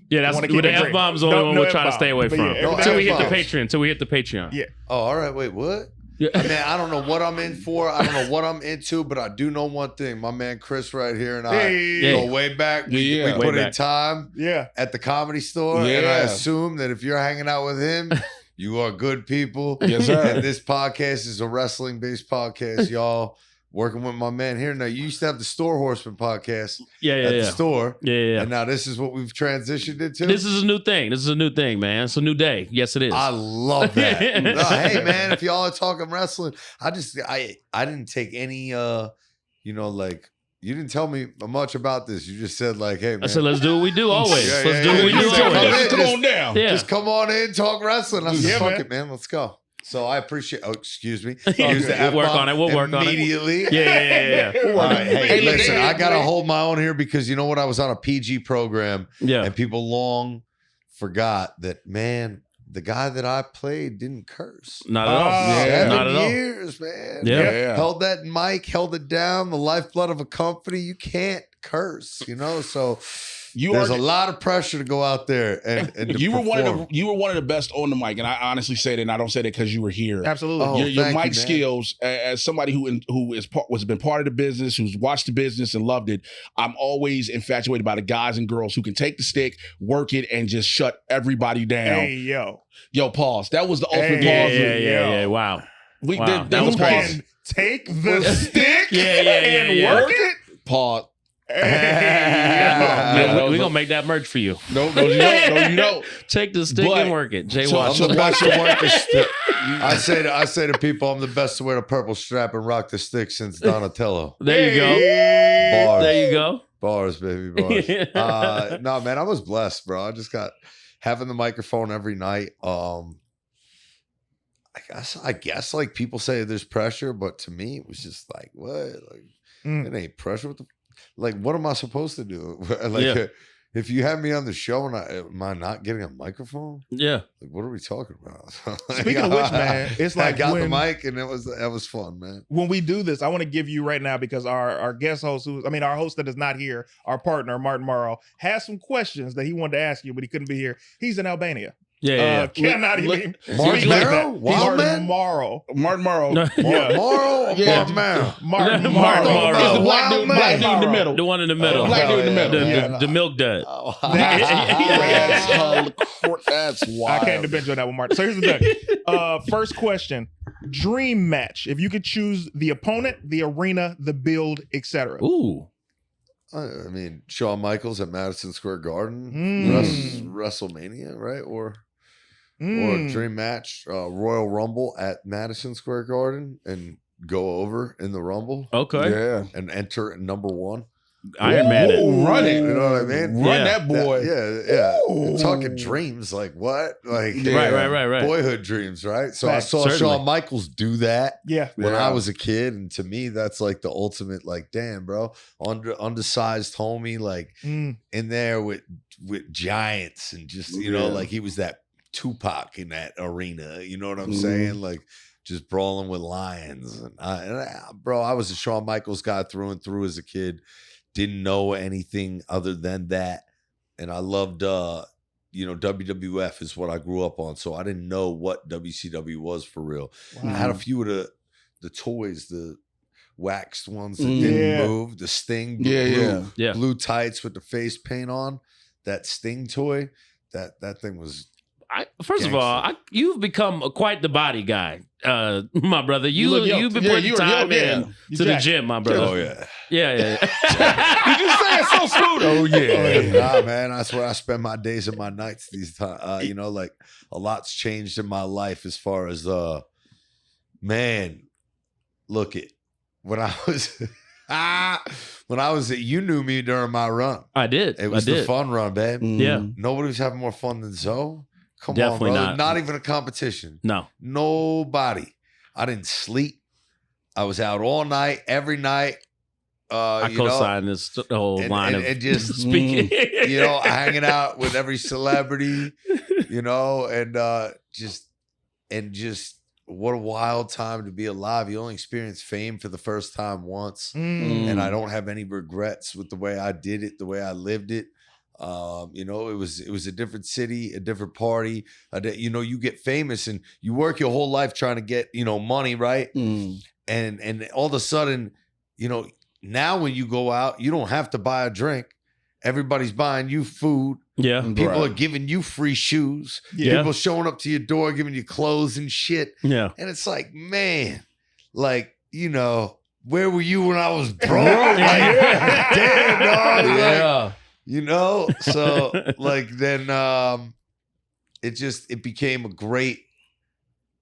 [SPEAKER 4] Yeah, that's
[SPEAKER 3] Wanna
[SPEAKER 4] with
[SPEAKER 3] keep
[SPEAKER 4] the
[SPEAKER 3] it
[SPEAKER 4] F
[SPEAKER 3] green.
[SPEAKER 4] bombs the only one we're
[SPEAKER 3] No
[SPEAKER 4] trying to
[SPEAKER 3] F-bomb.
[SPEAKER 4] stay away
[SPEAKER 3] But
[SPEAKER 4] from.
[SPEAKER 3] yeah, everything-
[SPEAKER 4] Until we hit the
[SPEAKER 5] F-bombs.
[SPEAKER 4] Patreon. Until we hit the Patreon.
[SPEAKER 3] Yeah.
[SPEAKER 5] Oh, all right. Wait, what?
[SPEAKER 4] Yeah.
[SPEAKER 5] Man, I don't know what I'm in for. I don't know what I'm into, but I do know one thing. My man Chris right here and I
[SPEAKER 3] Hey.
[SPEAKER 5] go way back. We
[SPEAKER 2] Yeah.
[SPEAKER 5] put
[SPEAKER 4] Way
[SPEAKER 5] in
[SPEAKER 4] back.
[SPEAKER 5] time
[SPEAKER 3] Yeah.
[SPEAKER 5] at the Comedy Store, and I
[SPEAKER 2] Yeah.
[SPEAKER 5] assume that if you're hanging out with him, you are good people.
[SPEAKER 2] Yes, sir.
[SPEAKER 5] And this podcast is a wrestling-based podcast, y'all. Working with my man here. Now, you used to have the Store Horseman podcast
[SPEAKER 4] Yeah,
[SPEAKER 5] at the store.
[SPEAKER 4] Yeah.
[SPEAKER 5] And now this is what we've transitioned into.
[SPEAKER 4] This is a new thing. This is a new thing, man. It's a new day. Yes, it is.
[SPEAKER 5] I love that. No, hey man, if y'all are talking wrestling, I didn't take any like you didn't tell me much about this. You just said like, hey man.
[SPEAKER 4] I said, let's do what we do always.
[SPEAKER 5] Yeah,
[SPEAKER 4] Let's
[SPEAKER 5] yeah,
[SPEAKER 4] do
[SPEAKER 5] yeah.
[SPEAKER 4] what we
[SPEAKER 5] You
[SPEAKER 4] do
[SPEAKER 5] said,
[SPEAKER 4] always.
[SPEAKER 2] Come on down.
[SPEAKER 4] Yeah.
[SPEAKER 5] Just come on in, talk wrestling. I said,
[SPEAKER 3] Yeah,
[SPEAKER 5] fuck
[SPEAKER 3] man.
[SPEAKER 5] it, man. Let's go. So I appreciate excuse me.
[SPEAKER 4] We'll
[SPEAKER 5] Use the
[SPEAKER 4] work
[SPEAKER 5] F-bomb
[SPEAKER 4] on it. We'll work on it.
[SPEAKER 5] immediately.
[SPEAKER 4] Yeah.
[SPEAKER 5] All right, hey,
[SPEAKER 2] Hey, look,
[SPEAKER 5] listen,
[SPEAKER 2] hey,
[SPEAKER 5] I gotta
[SPEAKER 2] hey.
[SPEAKER 5] hold my own here because you know what? I was on a PG program
[SPEAKER 4] Yeah.
[SPEAKER 5] and people long forgot that, man, the guy that I played didn't curse.
[SPEAKER 4] Not at all.
[SPEAKER 2] Yeah.
[SPEAKER 4] Not at all.
[SPEAKER 5] 7 years, man.
[SPEAKER 4] Yeah.
[SPEAKER 5] Held that mic, held it down, the lifeblood of a company. You can't curse, so there's a lot of pressure to go out there and to
[SPEAKER 2] You were
[SPEAKER 5] perform.
[SPEAKER 2] you were one of the best on the mic, and I honestly say that. And I don't say that because you were here.
[SPEAKER 3] Absolutely.
[SPEAKER 5] Oh,
[SPEAKER 2] Your
[SPEAKER 5] thank
[SPEAKER 2] mic
[SPEAKER 5] you, man.
[SPEAKER 2] skills, as somebody who's been part of the business, who's watched the business and loved it, I'm always infatuated by the guys and girls who can take the stick, work it, and just shut everybody down.
[SPEAKER 3] Hey, yo.
[SPEAKER 2] Yo, pause. That was the ultimate
[SPEAKER 3] Hey,
[SPEAKER 2] pause.
[SPEAKER 4] Yeah. Wow.
[SPEAKER 2] We
[SPEAKER 4] Wow.
[SPEAKER 2] did.
[SPEAKER 4] That was
[SPEAKER 2] pause.
[SPEAKER 4] crazy.
[SPEAKER 3] take the stick
[SPEAKER 4] Yeah.
[SPEAKER 3] work it.
[SPEAKER 2] Pause.
[SPEAKER 3] Hey,
[SPEAKER 4] We're gonna make that merch for you.
[SPEAKER 2] No, you don't.
[SPEAKER 4] Take the stick
[SPEAKER 2] But-
[SPEAKER 4] and work it. Jay
[SPEAKER 2] So-
[SPEAKER 4] Watt.
[SPEAKER 5] I'm the best to work the stick. I say to people, I'm the best to wear the purple strap and rock the stick since Donatello.
[SPEAKER 4] There you go.
[SPEAKER 5] Bars.
[SPEAKER 4] There you go.
[SPEAKER 5] Bars, baby, bars. No, man, I was blessed, bro. I just got having the microphone every night. I guess like people say there's pressure, but to me it was just like, what? Like it ain't pressure. What am I supposed to do? Like if you have me on the show and am I not getting a microphone?
[SPEAKER 4] Yeah.
[SPEAKER 5] Like, what are we talking about?
[SPEAKER 3] Speaking of which, man, it's like
[SPEAKER 5] I got the
[SPEAKER 3] when-
[SPEAKER 5] mic and that was fun, man.
[SPEAKER 3] When we do this, I want to give you right now because our guest host, our host that is not here, our partner Martin Morrow, has some questions that he wanted to ask you, but he couldn't be here. He's in Albania.
[SPEAKER 4] Yeah.
[SPEAKER 3] Cannot even
[SPEAKER 5] Martin
[SPEAKER 3] speak like
[SPEAKER 5] Morrow?
[SPEAKER 3] that.
[SPEAKER 5] Wild
[SPEAKER 3] Martin
[SPEAKER 5] man?
[SPEAKER 3] Morrow.
[SPEAKER 2] Martin Morrow.
[SPEAKER 3] Yeah.
[SPEAKER 5] Morrow,
[SPEAKER 2] Yeah.
[SPEAKER 5] Morrow.
[SPEAKER 3] Martin
[SPEAKER 4] Martin
[SPEAKER 3] Morrow.
[SPEAKER 4] Morrow.
[SPEAKER 2] It's the
[SPEAKER 5] Wild
[SPEAKER 2] black
[SPEAKER 5] man.
[SPEAKER 2] dude in the middle.
[SPEAKER 4] The one in the middle.
[SPEAKER 2] Black dude in the middle.
[SPEAKER 4] The milk dud.
[SPEAKER 2] That's wild.
[SPEAKER 3] I can't depend on that one, Martin. So here's the thing. First question. Dream match. If you could choose the opponent, the arena, the build, etc.
[SPEAKER 4] Ooh.
[SPEAKER 5] I mean, Shawn Michaels at Madison Square Garden, WrestleMania, right? Or dream match, Royal Rumble at Madison Square Garden and go over in the Rumble
[SPEAKER 4] Okay.
[SPEAKER 2] Yeah.
[SPEAKER 5] and enter at number one.
[SPEAKER 4] Iron Man it.
[SPEAKER 2] Ooh, run it.
[SPEAKER 5] You know what I mean?
[SPEAKER 2] Run
[SPEAKER 4] Yeah.
[SPEAKER 2] that boy.
[SPEAKER 5] Yeah.
[SPEAKER 2] Ooh.
[SPEAKER 5] Talking dreams, like what? Like
[SPEAKER 2] Yeah.
[SPEAKER 4] Right.
[SPEAKER 5] boyhood dreams, right? So
[SPEAKER 3] Facts.
[SPEAKER 5] I saw
[SPEAKER 4] Certainly.
[SPEAKER 5] Shawn Michaels do that
[SPEAKER 3] Yeah.
[SPEAKER 5] when
[SPEAKER 2] Yeah.
[SPEAKER 5] I was a kid, and to me, that's like the ultimate. Like, damn, bro, undersized homie, like in there with giants, and just you know,
[SPEAKER 2] Yeah.
[SPEAKER 5] like he was that Tupac in that arena. You know what I'm saying? Like just brawling with lions. And bro, I was a Shawn Michaels guy through and through as a kid. Didn't know anything other than that, and I loved WWF is what I grew up on, so I didn't know what WCW was for real. I had a few of the toys, the waxed ones that
[SPEAKER 3] Yeah.
[SPEAKER 5] didn't move, the Sting
[SPEAKER 4] Yeah.
[SPEAKER 5] blue tights with the face paint on, that Sting toy, that thing was
[SPEAKER 4] First of all, you've become quite the body guy, my brother.
[SPEAKER 2] look young.
[SPEAKER 4] You've been
[SPEAKER 2] Yeah,
[SPEAKER 4] putting
[SPEAKER 2] you're
[SPEAKER 4] time
[SPEAKER 2] young,
[SPEAKER 4] in
[SPEAKER 3] You
[SPEAKER 4] to the
[SPEAKER 3] jacked.
[SPEAKER 4] gym, my brother.
[SPEAKER 5] oh yeah.
[SPEAKER 4] Yeah.
[SPEAKER 2] You just say it so smooth. Oh yeah.
[SPEAKER 5] Nah, man, that's where I spend my days and my nights these times. You know, like a lot's changed in my life as far as man, look it. When I was you knew me during my run.
[SPEAKER 4] I did.
[SPEAKER 5] It was
[SPEAKER 4] I
[SPEAKER 5] the
[SPEAKER 4] did.
[SPEAKER 5] fun run, babe.
[SPEAKER 4] Yeah.
[SPEAKER 5] Nobody was having more fun than Zoe. Come
[SPEAKER 4] Definitely
[SPEAKER 5] on, brother.
[SPEAKER 4] not.
[SPEAKER 5] Even a competition.
[SPEAKER 4] No.
[SPEAKER 5] Nobody. I didn't sleep. I was out all night, every night.
[SPEAKER 4] I
[SPEAKER 5] You know,
[SPEAKER 4] co-sign this whole line of
[SPEAKER 5] and just
[SPEAKER 4] speaking.
[SPEAKER 5] you know, hanging out with every celebrity, you know, and just what a wild time to be alive. You only experience fame for the first time once, and I don't have any regrets with the way I did it, the way I lived it. You know, it was a different city, a different party. You know, you get famous and you work your whole life trying to get, you know, money, right? And all of a sudden, you know, now when you go out, you don't have to buy a drink. Everybody's buying you food.
[SPEAKER 4] Yeah.
[SPEAKER 5] People are giving you free shoes.
[SPEAKER 4] Yeah.
[SPEAKER 5] People showing up to your door, giving you clothes and shit.
[SPEAKER 4] Yeah.
[SPEAKER 5] And it's like, man, like, you know, where were you when I was broke?
[SPEAKER 3] Broke,
[SPEAKER 5] Like,
[SPEAKER 3] yeah.
[SPEAKER 5] damn, dog. Like,
[SPEAKER 4] Yeah.
[SPEAKER 5] you know? So, like, then it became a great,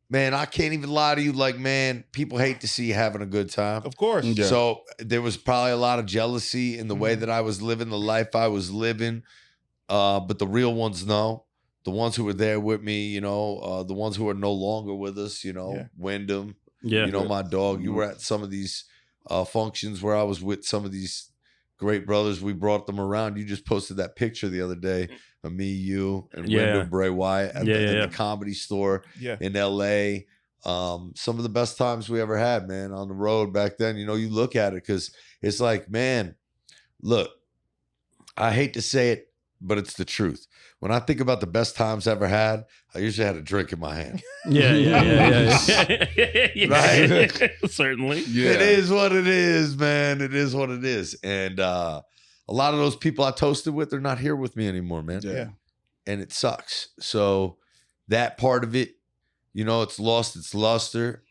[SPEAKER 5] man, I can't even lie to you. Like, man, people hate to see you having a good time.
[SPEAKER 3] Of course.
[SPEAKER 2] Yeah.
[SPEAKER 5] So there was probably a lot of jealousy in the way that I was living, the life I was living. But the real ones know. The ones who were there with me, you know, the ones who are no longer with us, you know,
[SPEAKER 3] Yeah.
[SPEAKER 5] Wyndham,
[SPEAKER 4] Yeah.
[SPEAKER 5] you know, my dog. You were at some of these functions where I was with some of these great brothers. We brought them around. You just posted that picture the other day of me, you, and
[SPEAKER 4] Yeah.
[SPEAKER 5] Wyndham Bray Wyatt at the Comedy Store
[SPEAKER 3] Yeah.
[SPEAKER 5] in LA. Some of the best times we ever had, man, on the road back then. You know, you look at it because it's like, man, look, I hate to say it, but it's the truth. When I think about the best times I ever had, I usually had a drink in my hand.
[SPEAKER 4] Yeah.
[SPEAKER 5] Right?
[SPEAKER 4] Certainly.
[SPEAKER 2] Yeah.
[SPEAKER 5] It is what it is, man. It is what it is. And a lot of those people I toasted with, they're not here with me anymore, man.
[SPEAKER 2] Yeah.
[SPEAKER 5] And it sucks. So that part of it, you know, it's lost its luster.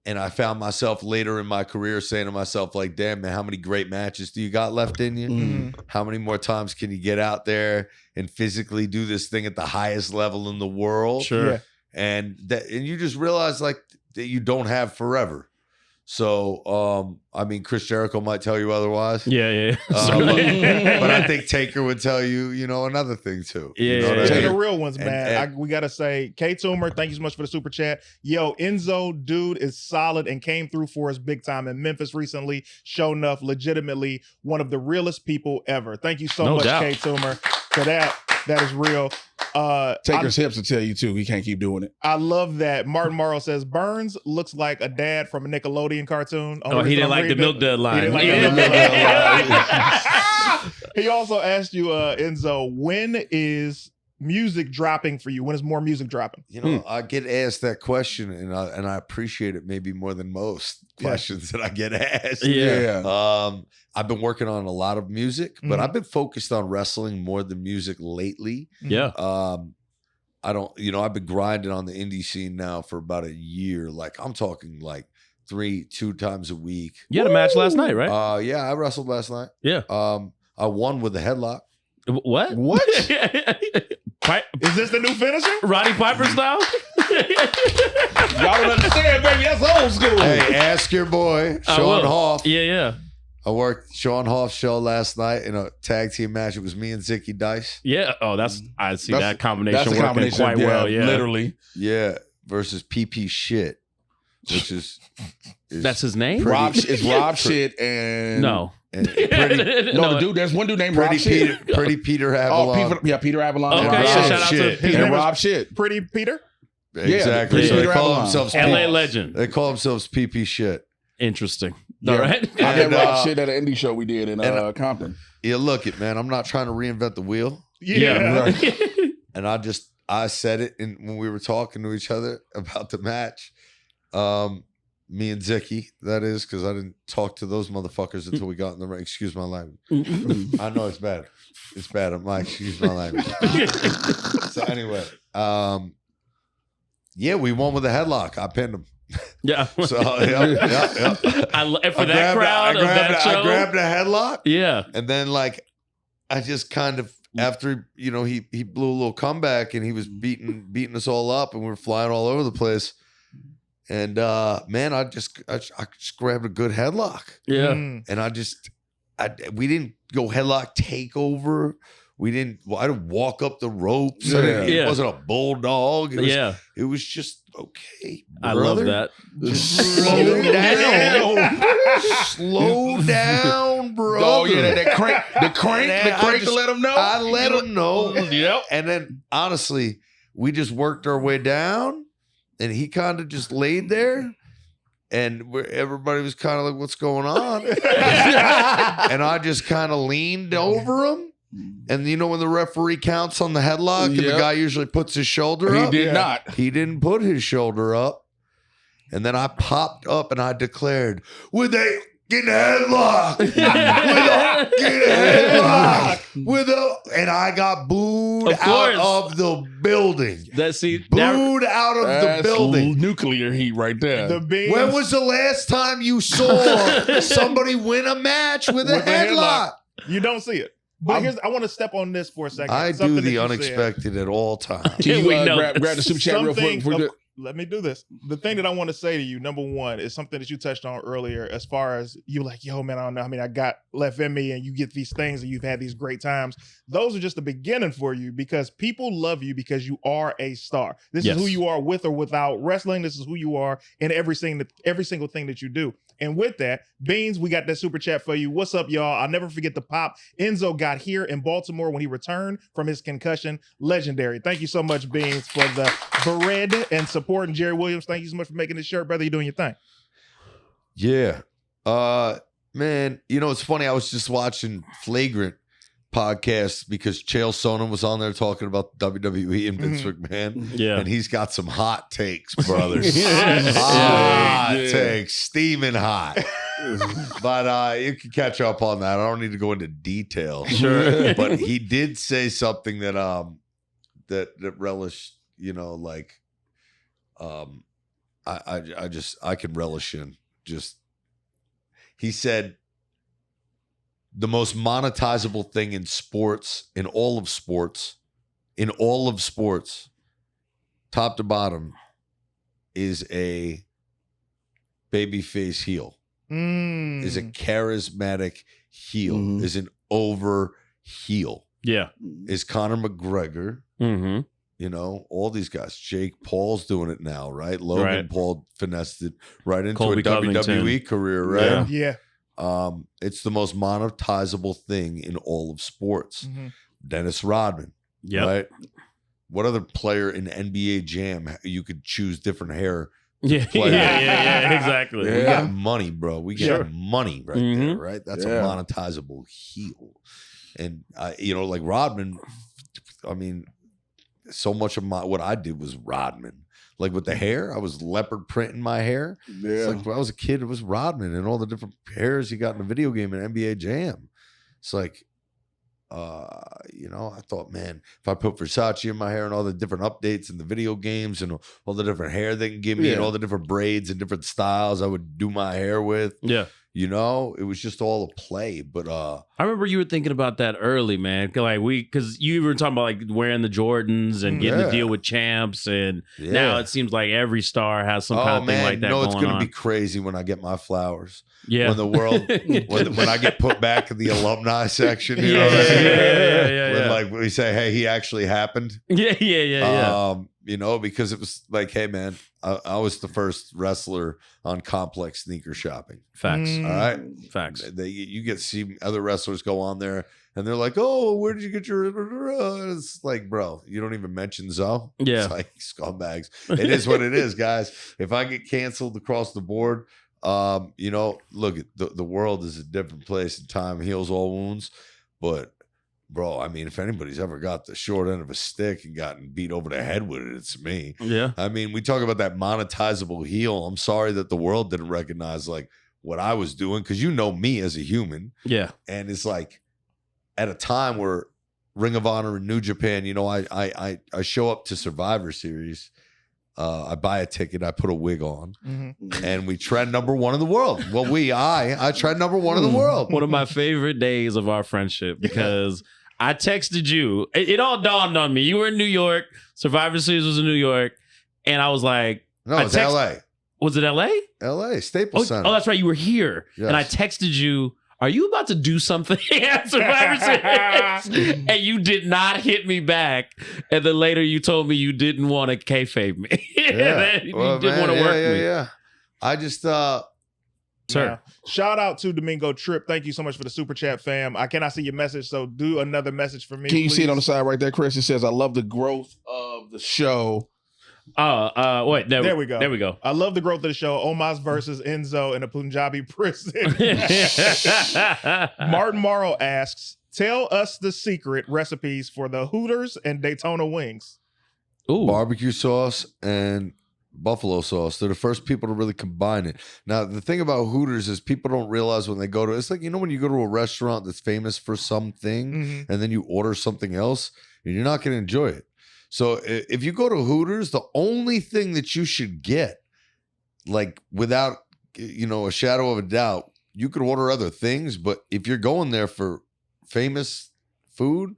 [SPEAKER 5] And I found myself later in my career saying to myself, like, damn, man, how many great matches do you got left in you?
[SPEAKER 3] Mm-hmm.
[SPEAKER 5] How many more times can you get out there and physically do this thing at the highest level in the world?
[SPEAKER 4] Sure.
[SPEAKER 3] Yeah.
[SPEAKER 5] And you just realize like that you don't have forever. So, I mean, Chris Jericho might tell you otherwise.
[SPEAKER 4] Yeah.
[SPEAKER 5] But I think Taker would tell you, another thing too. You know what I
[SPEAKER 3] They're
[SPEAKER 5] mean?
[SPEAKER 3] the real ones, man.
[SPEAKER 5] And-
[SPEAKER 3] we gotta say, K Toomer, thank you so much for the super chat. Yo, Enzo, dude is solid and came through for us big time in Memphis recently. Show enough, legitimately one of the realest people ever. Thank you so
[SPEAKER 4] No
[SPEAKER 3] much,
[SPEAKER 4] doubt.
[SPEAKER 3] K Toomer, for that. That is real.
[SPEAKER 2] Taker's hips will tell you too. He can't keep doing it.
[SPEAKER 3] I love that. Martin Morrow says Burns looks like a dad from a Nickelodeon cartoon.
[SPEAKER 4] Oh, he didn't like the milk dud
[SPEAKER 3] He didn't like
[SPEAKER 4] line.
[SPEAKER 3] the milk dud line. He also asked you, Enzo, when is music dropping for you? When is more music dropping?
[SPEAKER 5] I get asked that question, and I appreciate it maybe more than most questions that I get asked.
[SPEAKER 2] Yeah.
[SPEAKER 5] I've been working on a lot of music, but I've been focused on wrestling more than music lately.
[SPEAKER 4] Yeah.
[SPEAKER 5] I've been grinding on the indie scene now for about a year. Like I'm talking like 2 times a week.
[SPEAKER 4] You had a match last night, right?
[SPEAKER 5] Yeah, I wrestled last night.
[SPEAKER 4] Yeah.
[SPEAKER 5] I won with a headlock.
[SPEAKER 4] What?
[SPEAKER 2] What?
[SPEAKER 3] Is this the new finisher?
[SPEAKER 4] Roddy Piper style?
[SPEAKER 2] Y'all don't understand, baby. That's old school.
[SPEAKER 5] Hey, ask your boy, Sean Hoff.
[SPEAKER 4] Yeah.
[SPEAKER 5] I worked Sean Hoff's show last night in a tag team match. It was me and Zicky Dice.
[SPEAKER 4] Yeah. Oh, I see that combination
[SPEAKER 2] That's a
[SPEAKER 4] working
[SPEAKER 2] combination,
[SPEAKER 4] quite well. Yeah.
[SPEAKER 2] Literally.
[SPEAKER 5] Yeah, versus PP Shit, which is
[SPEAKER 4] That's his name?
[SPEAKER 5] Pretty-
[SPEAKER 2] It's Rob Shit and
[SPEAKER 4] No.
[SPEAKER 5] and pretty,
[SPEAKER 2] No, the dude. There's one dude named Rob
[SPEAKER 5] pretty
[SPEAKER 2] Shit.
[SPEAKER 5] Peter
[SPEAKER 2] Oh,
[SPEAKER 5] Avalon.
[SPEAKER 2] Peter Avalon.
[SPEAKER 4] Okay,
[SPEAKER 2] and
[SPEAKER 4] yeah,
[SPEAKER 2] Rob
[SPEAKER 4] shout out to
[SPEAKER 5] Shit.
[SPEAKER 3] His
[SPEAKER 2] and
[SPEAKER 3] name is
[SPEAKER 2] Rob Shit.
[SPEAKER 3] Pretty Peter?
[SPEAKER 5] Exactly.
[SPEAKER 2] Yeah,
[SPEAKER 5] So they
[SPEAKER 2] Peter
[SPEAKER 5] call
[SPEAKER 2] Avalon.
[SPEAKER 5] themselves
[SPEAKER 4] LA legend.
[SPEAKER 5] They call themselves PP Shit.
[SPEAKER 4] Interesting.
[SPEAKER 2] Yeah.
[SPEAKER 4] All right.
[SPEAKER 2] I met
[SPEAKER 5] And,
[SPEAKER 2] Rob Shit at an indie show we did in Compton.
[SPEAKER 5] Yeah, look it, man. I'm not trying to reinvent the wheel.
[SPEAKER 3] Yeah.
[SPEAKER 5] And I said it when we were talking to each other about the match. Me and Zicky, that is, because I didn't talk to those motherfuckers until we got in the ring. Excuse my language. I know it's bad. It's bad. I'm like, excuse my language. So anyway, yeah, we won with a headlock. I pinned him.
[SPEAKER 4] Yeah.
[SPEAKER 5] So yeah.
[SPEAKER 4] And for that crowd of that show.
[SPEAKER 5] I grabbed a headlock.
[SPEAKER 4] Yeah.
[SPEAKER 5] And then like I just kind of after he blew a little comeback and he was beating us all up and we were flying all over the place. And man, I just grabbed a good headlock.
[SPEAKER 4] Yeah.
[SPEAKER 5] And we didn't go headlock takeover. I didn't walk up the ropes.
[SPEAKER 2] Yeah.
[SPEAKER 5] It wasn't a bulldog. It was just okay.
[SPEAKER 4] I love that.
[SPEAKER 5] Slow down. Slow down, bro.
[SPEAKER 2] Oh yeah, the crank to let him know.
[SPEAKER 5] I let him know.
[SPEAKER 4] Yep.
[SPEAKER 5] And then honestly, we just worked our way down, and he kind of just laid there, and everybody was kind of like, "What's going on?" And I just kind of leaned over him. And when the referee counts on the headlock and the guy usually puts his shoulder up?
[SPEAKER 2] He did not.
[SPEAKER 5] He didn't put his shoulder up. And then I popped up and I declared, with a fucking headlock. With a fucking headlock. And I got booed out of the building. Booed out of the building.
[SPEAKER 2] Nuclear heat right there.
[SPEAKER 5] When was the last time you saw somebody win a match with a headlock?
[SPEAKER 3] You don't see it. But I want to step on this for a second.
[SPEAKER 5] I do the unexpected at all times.
[SPEAKER 2] Can you grab the super chat real quick?
[SPEAKER 3] Let me do this. The thing that I want to say to you, number one, is something that you touched on earlier as far as you like, yo, man, I don't know. I mean, I got left in me and you get these things and you've had these great times. Those are just the beginning for you because people love you because you are a star. This is who you are with or without wrestling. This is who you are in every single thing that you do. And with that, Beans, we got that super chat for you. What's up, y'all? I'll never forget the pop Enzo got here in Baltimore when he returned from his concussion. Legendary. Thank you so much, Beans, for the bread and supporting Jerry Williams. Thank you so much for making this shirt, brother. You're doing your thing.
[SPEAKER 5] Yeah. Man, it's funny. I was just watching Flagrant podcast because Chael Sonnen was on there talking about WWE and Vince McMahon.
[SPEAKER 4] Yeah.
[SPEAKER 5] And he's got some hot takes, brothers. Hot takes, steaming hot. But you can catch up on that. I don't need to go into detail.
[SPEAKER 4] Sure.
[SPEAKER 5] But he did say something that that relished, I can relish in just. He said the most monetizable thing in sports, in all of sports, top to bottom, is a babyface heel. Is a charismatic heel. Is an over heel.
[SPEAKER 4] Yeah.
[SPEAKER 5] Is Conor McGregor.
[SPEAKER 4] Mm-hmm.
[SPEAKER 5] You know, all these guys. Jake Paul's doing it now, right? Logan Paul finessed it right into
[SPEAKER 4] Colby
[SPEAKER 5] a WWE career, right?
[SPEAKER 3] Yeah.
[SPEAKER 5] It's the most monetizable thing in all of sports. Dennis Rodman, right? What other player in NBA Jam you could choose different hair?
[SPEAKER 4] Yeah, exactly.
[SPEAKER 5] We got money, bro. We got money right there, right? That's a monetizable heel. And you know, like Rodman, I mean, so much of what I did was Rodman. Like with the hair, I was leopard printing my hair.
[SPEAKER 2] Yeah.
[SPEAKER 5] It's like when I was a kid, it was Rodman and all the different hairs he got in the video game and NBA Jam. It's like, you know, I thought, man, if I put Versace in my hair and all the different updates in the video games and all the different hair they can give me and all the different braids and different styles I would do my hair with.
[SPEAKER 4] Yeah.
[SPEAKER 5] You know, it was just all a play. But
[SPEAKER 4] I remember you were thinking about that early, man. Because you were talking about like wearing the Jordans and getting the deal with champs, and now it seems like every star has some kind of thing like that.
[SPEAKER 5] You know, it's
[SPEAKER 4] going on.
[SPEAKER 5] Be crazy when I get my flowers.
[SPEAKER 4] Yeah,
[SPEAKER 5] when the world, when I get put back in the alumni section, you know, what I mean? When like we say, hey, he actually happened.
[SPEAKER 4] Yeah.
[SPEAKER 5] You know, because it was like, hey, man, I was the first wrestler on complex sneaker shopping.
[SPEAKER 4] Facts.
[SPEAKER 5] All right.
[SPEAKER 4] Facts.
[SPEAKER 5] You get to see other wrestlers go on there and they're like, oh, where did you get your, it's like, bro, you don't even mention Zoe.
[SPEAKER 4] Yeah.
[SPEAKER 5] It's like scumbags. It is what it is, guys. If I get canceled across the board, you know, look, the world is a different place and time heals all wounds. But bro, I mean, if anybody's ever got the short end of a stick and gotten beat over the head with it, it's me.
[SPEAKER 4] Yeah.
[SPEAKER 5] I mean, we talk about that monetizable heel. I'm sorry that the world didn't recognize like what I was doing, because you know me as a human.
[SPEAKER 4] Yeah.
[SPEAKER 5] And it's like at a time where Ring of Honor and New Japan, you know, I show up to Survivor Series. I buy a ticket, I put a wig on, and we trend #1 in the world. Well, I trend #1 in the world.
[SPEAKER 4] One of my favorite days of our friendship, because I texted you. It all dawned on me. You were in New York. Survivor Series was in New York. And I was like,
[SPEAKER 5] no, it's LA.
[SPEAKER 4] Was it LA?
[SPEAKER 5] LA, Staples Center.
[SPEAKER 4] Oh, that's right. You were here.
[SPEAKER 5] Yes.
[SPEAKER 4] And I texted you, are you about to do something at Survivor Series? And you did not hit me back. And then later you told me you didn't want to kayfabe me. You didn't want to work me.
[SPEAKER 5] Yeah. I just,
[SPEAKER 4] Sir.
[SPEAKER 3] Yeah. Shout out to Domingo Tripp. Thank you so much for the super chat, fam. I cannot see your message, so do another message for me.
[SPEAKER 2] Can you
[SPEAKER 3] please?
[SPEAKER 2] see it on the side right there, Chris? It says, I love the growth of the show.
[SPEAKER 4] Wait,
[SPEAKER 3] there we go.
[SPEAKER 4] There we go.
[SPEAKER 3] I love the growth of the show. Omas versus Enzo in a Punjabi prison. Martin Morrow asks, tell us the secret recipes for the Hooters and Daytona wings.
[SPEAKER 4] Ooh.
[SPEAKER 5] barbecue sauce and buffalo sauce. They're the first people to really combine it. Now, the thing about Hooters is people don't realize when they go to, it's like, you know, when you go to a restaurant that's famous for something and then you order something else, and you're not going to enjoy it. So if you go to Hooters, the only thing that you should get, like without, you know, a shadow of a doubt, you could order other things, but if you're going there for famous food,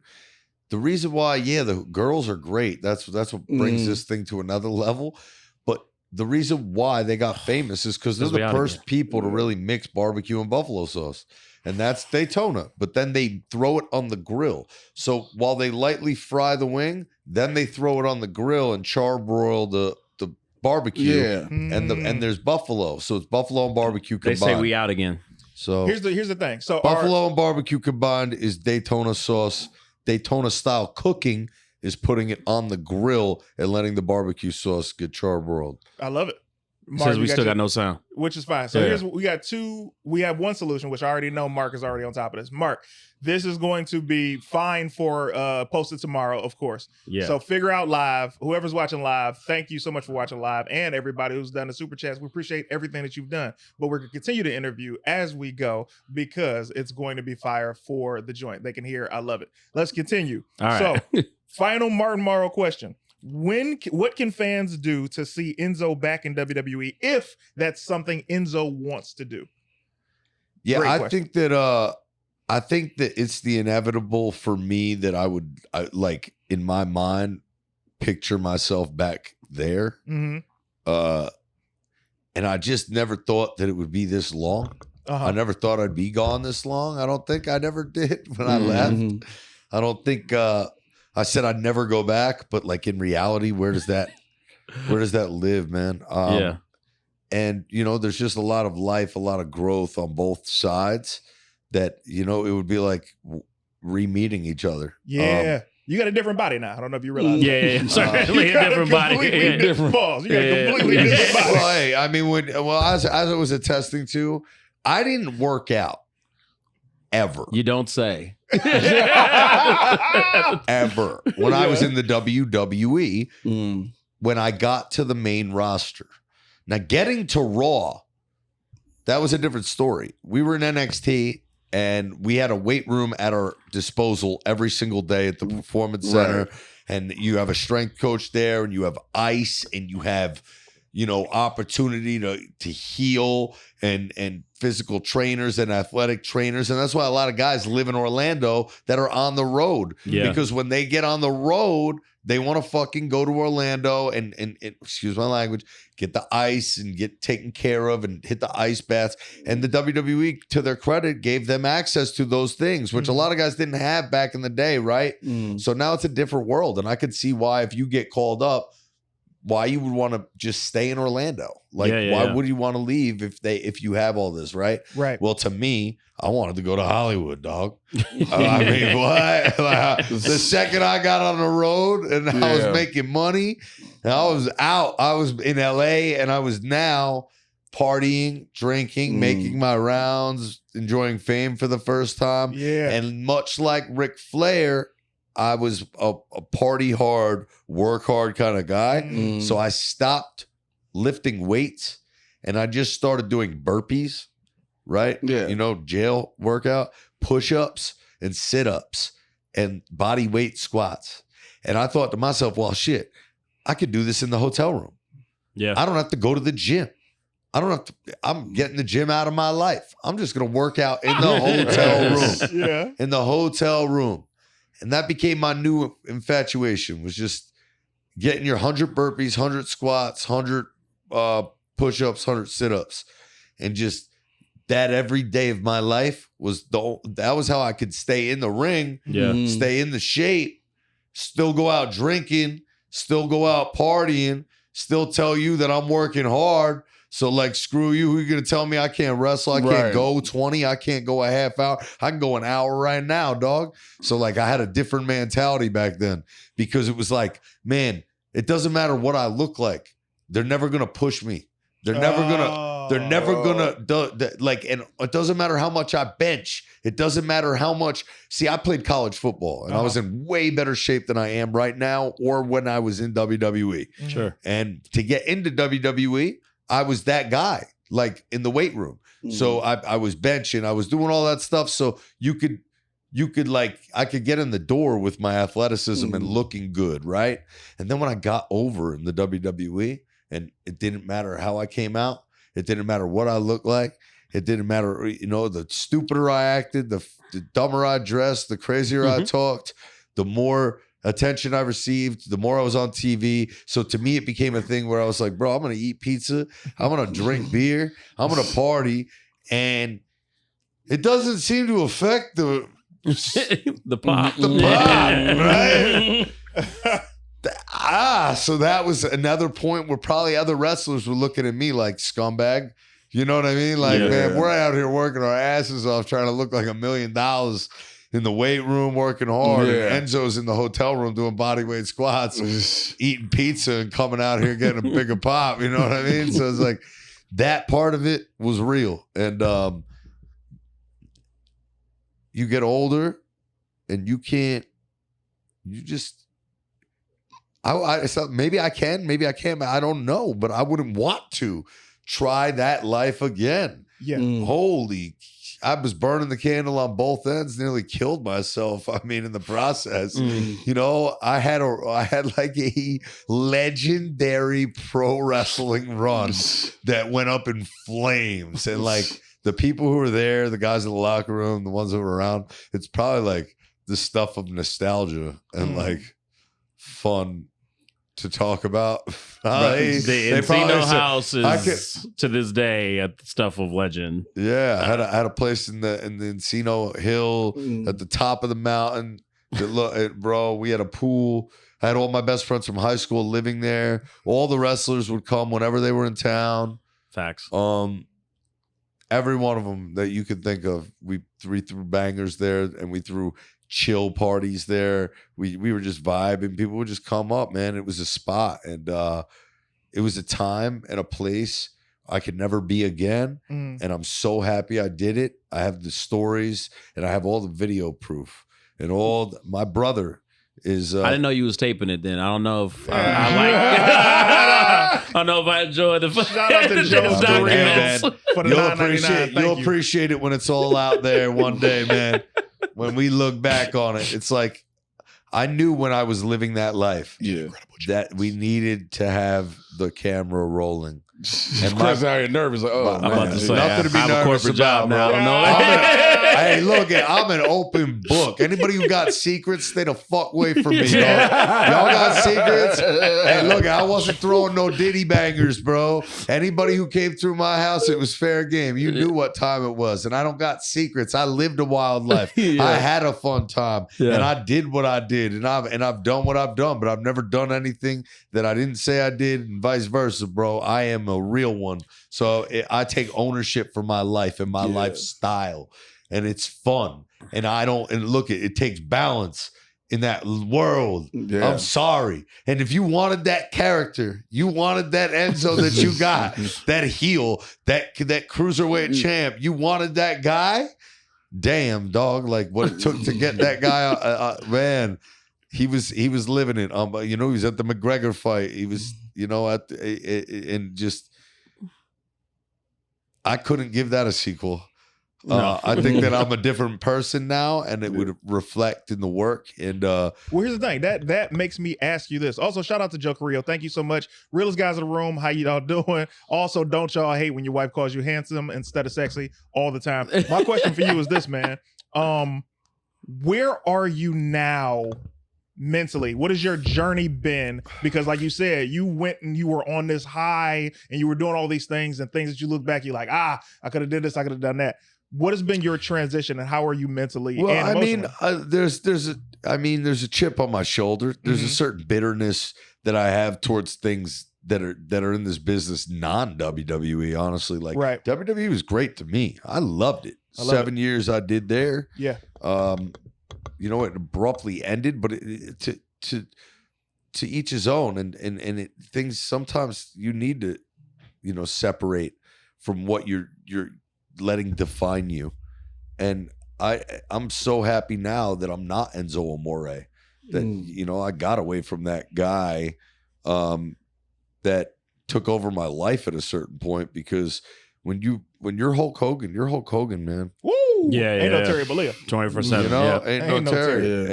[SPEAKER 5] the reason why, the girls are great. That's what brings this thing to another level. But the reason why they got famous is because they're the first people to really mix barbecue and buffalo sauce. And that's Daytona. But then they throw it on the grill. So while they lightly fry the wing, then they throw it on the grill and charbroil the barbecue.
[SPEAKER 2] Yeah.
[SPEAKER 5] And there's buffalo. So it's buffalo and barbecue combined.
[SPEAKER 4] They say we out again.
[SPEAKER 5] So
[SPEAKER 3] here's the thing. So
[SPEAKER 5] buffalo and barbecue combined is Daytona sauce. Daytona style cooking is putting it on the grill and letting the barbecue sauce get charbroiled.
[SPEAKER 3] I love it.
[SPEAKER 4] Mark, says we still got no sound,
[SPEAKER 3] which is fine. So we have one solution, which I already know Mark is already on top of this. Mark, this is going to be fine for posted tomorrow, of course.
[SPEAKER 4] Yeah.
[SPEAKER 3] So figure out live. Whoever's watching live, thank you so much for watching live, and everybody who's done the super chats. We appreciate everything that you've done. But we're gonna continue to interview as we go because it's going to be fire for the joint. They can hear I love it. Let's continue.
[SPEAKER 4] All right.
[SPEAKER 3] So final Martin Morrow question. what can fans do to see Enzo back in WWE if that's something Enzo wants to do?
[SPEAKER 5] Yeah,
[SPEAKER 3] Great
[SPEAKER 5] I
[SPEAKER 3] question.
[SPEAKER 5] think that it's the inevitable for me that I like in my mind picture myself back there.
[SPEAKER 3] Mm-hmm.
[SPEAKER 5] And I just never thought that it would be this long.
[SPEAKER 3] Uh-huh.
[SPEAKER 5] I never thought I'd be gone this long. I don't think I never did when I left. I don't think I said I'd never go back, but like in reality, where does that live, man?
[SPEAKER 4] Yeah.
[SPEAKER 5] And you know, there's just a lot of life, a lot of growth on both sides that, you know, it would be like re-meeting each other.
[SPEAKER 3] Yeah. You got a different body now. I don't know if you realize that.
[SPEAKER 4] Yeah. Certainly a different body.
[SPEAKER 3] Completely different balls. You got a completely different body.
[SPEAKER 5] Well, hey, I mean, as I was attesting to, I didn't work out ever.
[SPEAKER 4] You don't say.
[SPEAKER 5] Ever. When I was in the WWE, when I got to the main roster. Now, getting to Raw, that was a different story. We were in NXT, and we had a weight room at our disposal every single day at the Performance Center. And you have a strength coach there, and you have ice, and you have, you know, opportunity to heal and physical trainers and athletic trainers. And that's why a lot of guys live in Orlando that are on the road.
[SPEAKER 4] Yeah.
[SPEAKER 5] Because when they get on the road, they want to fucking go to Orlando and excuse my language, get the ice and get taken care of and hit the ice baths. And the WWE, to their credit, gave them access to those things, which a lot of guys didn't have back in the day, right? So now it's a different world. And I could see why, if you get called up, why you would want to just stay in Orlando. Like, why would you want to leave if you have all this, right?
[SPEAKER 3] Right.
[SPEAKER 5] Well, to me, I wanted to go to Hollywood, dog. I mean, what? Like, the second I got on the road and I was making money, and I was out. I was in LA, and I was now partying, drinking, making my rounds, enjoying fame for the first time.
[SPEAKER 3] Yeah.
[SPEAKER 5] And much like Ric Flair, I was a party hard, work hard kind of guy. So I stopped lifting weights, and I just started doing burpees, right?
[SPEAKER 2] Yeah.
[SPEAKER 5] You know, jail workout, push-ups and sit-ups and body weight squats. And I thought to myself, well, shit, I could do this in the hotel room.
[SPEAKER 4] Yeah.
[SPEAKER 5] I don't have to go to the gym. I'm getting the gym out of my life. I'm just going to work out in the hotel room.
[SPEAKER 3] Yeah.
[SPEAKER 5] In the hotel room. And that became my new infatuation, was just getting your 100 burpees, 100 squats, 100 push-ups, 100 sit-ups. And just that every day of my life that was how I could stay in the ring, stay in the shape, still go out drinking, still go out partying, still tell you that I'm working hard. So, like, screw you. Who are you going to tell me I can't wrestle? I can't go 20. I can't go a half hour. I can go an hour right now, dog. So, like, I had a different mentality back then, because it was like, man, it doesn't matter what I look like. They're never going to push me. They're never going to, like, and it doesn't matter how much I bench. It doesn't matter how much. See, I played college football, and I was in way better shape than I am right now, or when I was in WWE.
[SPEAKER 4] Sure.
[SPEAKER 5] And to get into WWE, I was that guy, like, in the weight room. So I was benching, I was doing all that stuff. So you could like, I could get in the door with my athleticism and looking good, right? And then when I got over in the WWE, and it didn't matter how I came out, it didn't matter what I looked like, it didn't matter, you know, the stupider I acted, the dumber I dressed, the crazier I talked, the more attention I received, the more I was on TV. So to me, it became a thing where I was like, bro, I'm going to eat pizza. I'm going to drink beer. I'm going to party. And it doesn't seem to affect the
[SPEAKER 4] pop.
[SPEAKER 5] Right? So that was another point where probably other wrestlers were looking at me like, scumbag. You know what I mean? Like, man, we're out here working our asses off trying to look like $1 million in the weight room, working hard. And Enzo's in the hotel room doing bodyweight squats, eating pizza and coming out here getting a bigger pop. You know what I mean? So it's like, that part of it was real. And you get older and you just, maybe I can, maybe I can't, I don't know, but I wouldn't want to try that life again.
[SPEAKER 3] Yeah.
[SPEAKER 5] Holy I was burning the candle on both ends, nearly killed myself. I mean, in the process, you know, I had like a legendary pro wrestling run that went up in flames, and like the people who were there, the guys in the locker room, the ones that were around, it's probably like the stuff of nostalgia and like fun to talk about.
[SPEAKER 4] The Encino house is
[SPEAKER 5] to
[SPEAKER 4] this day at the stuff of legend.
[SPEAKER 5] Yeah, I had a place in the Encino Hill at the top of the mountain. Bro, we had a pool. I had all my best friends from high school living there. All the wrestlers would come whenever they were in town.
[SPEAKER 4] Facts.
[SPEAKER 5] Every one of them that you could think of, we threw bangers there, and we threw chill parties there. We were just vibing. People would just come up, man. It was a spot, and it was a time and a place I could never be again. And I'm so happy I did it. I have the stories, and I have all the video proof, and my brother is.
[SPEAKER 4] I didn't know you was taping it then. I don't know if I don't know if I enjoyed the
[SPEAKER 3] shout out to Joe's
[SPEAKER 4] documents.
[SPEAKER 5] You'll appreciate it when it's all out there one day, man. When we look back on it, it's like I knew when I was living that life that we needed to have the camera rolling.
[SPEAKER 2] And Chris out here nervous, like, oh,
[SPEAKER 4] I'm about to say,
[SPEAKER 5] nothing to be
[SPEAKER 4] I have a
[SPEAKER 5] nervous
[SPEAKER 4] corporate job
[SPEAKER 5] about,
[SPEAKER 4] now.
[SPEAKER 5] bro.
[SPEAKER 4] I don't know.
[SPEAKER 5] Hey, look, I'm an open book. Anybody who got secrets, stay the fuck away from me, dog. Y'all got secrets? Hey, look, I wasn't throwing no ditty bangers, bro. Anybody who came through my house, it was fair game. You knew what time it was, and I don't got secrets. I lived a wild life. I had a fun time, and I did what I did, and I've done what I've done, but I've never done anything that I didn't say I did, and vice versa, bro. I am a real one, so I take ownership for my life and my lifestyle. And it's fun. And look, it takes balance in that world. Yeah. I'm sorry. And if you wanted that character, you wanted that Enzo that you got, that heel, that cruiserweight champ, you wanted that guy. Damn, dog. Like what it took to get that guy, man, he was living it. You know, he was at the McGregor fight. He was, you know, and just, I couldn't give that a sequel. No. I think that I'm a different person now, and it would reflect in the work. And
[SPEAKER 3] well, here's the thing that makes me ask you this. Also, shout out to Joe Carrillo. Thank you so much. Realest guys in the room. How y'all doing? Also, don't y'all hate when your wife calls you handsome instead of sexy all the time? My question for you is this, man. Where are you now mentally? What has your journey been? Because like you said, you went and you were on this high and you were doing all these things, and things that you look back, you're like, I could have did this, I could have done that. What has been your transition, and how are you mentally?
[SPEAKER 5] Well,
[SPEAKER 3] and emotionally?
[SPEAKER 5] I mean, there's a chip on my shoulder. There's a certain bitterness that I have towards things that are in this business, non-WWE, honestly. Like WWE was great to me. I loved it. 7 years I did there.
[SPEAKER 3] Yeah.
[SPEAKER 5] You know, it abruptly ended, but to each his own, and things sometimes you need to, you know, separate from what you're letting define you. And I'm so happy now that I'm not Enzo Amore, that you know, I got away from that guy that took over my life at a certain point, because when you're Hulk Hogan, you're Hulk Hogan, man.
[SPEAKER 3] Woo! Ain't no Terry Bollea.
[SPEAKER 4] 24/7.
[SPEAKER 5] You know,
[SPEAKER 4] yeah.
[SPEAKER 5] ain't no Terry.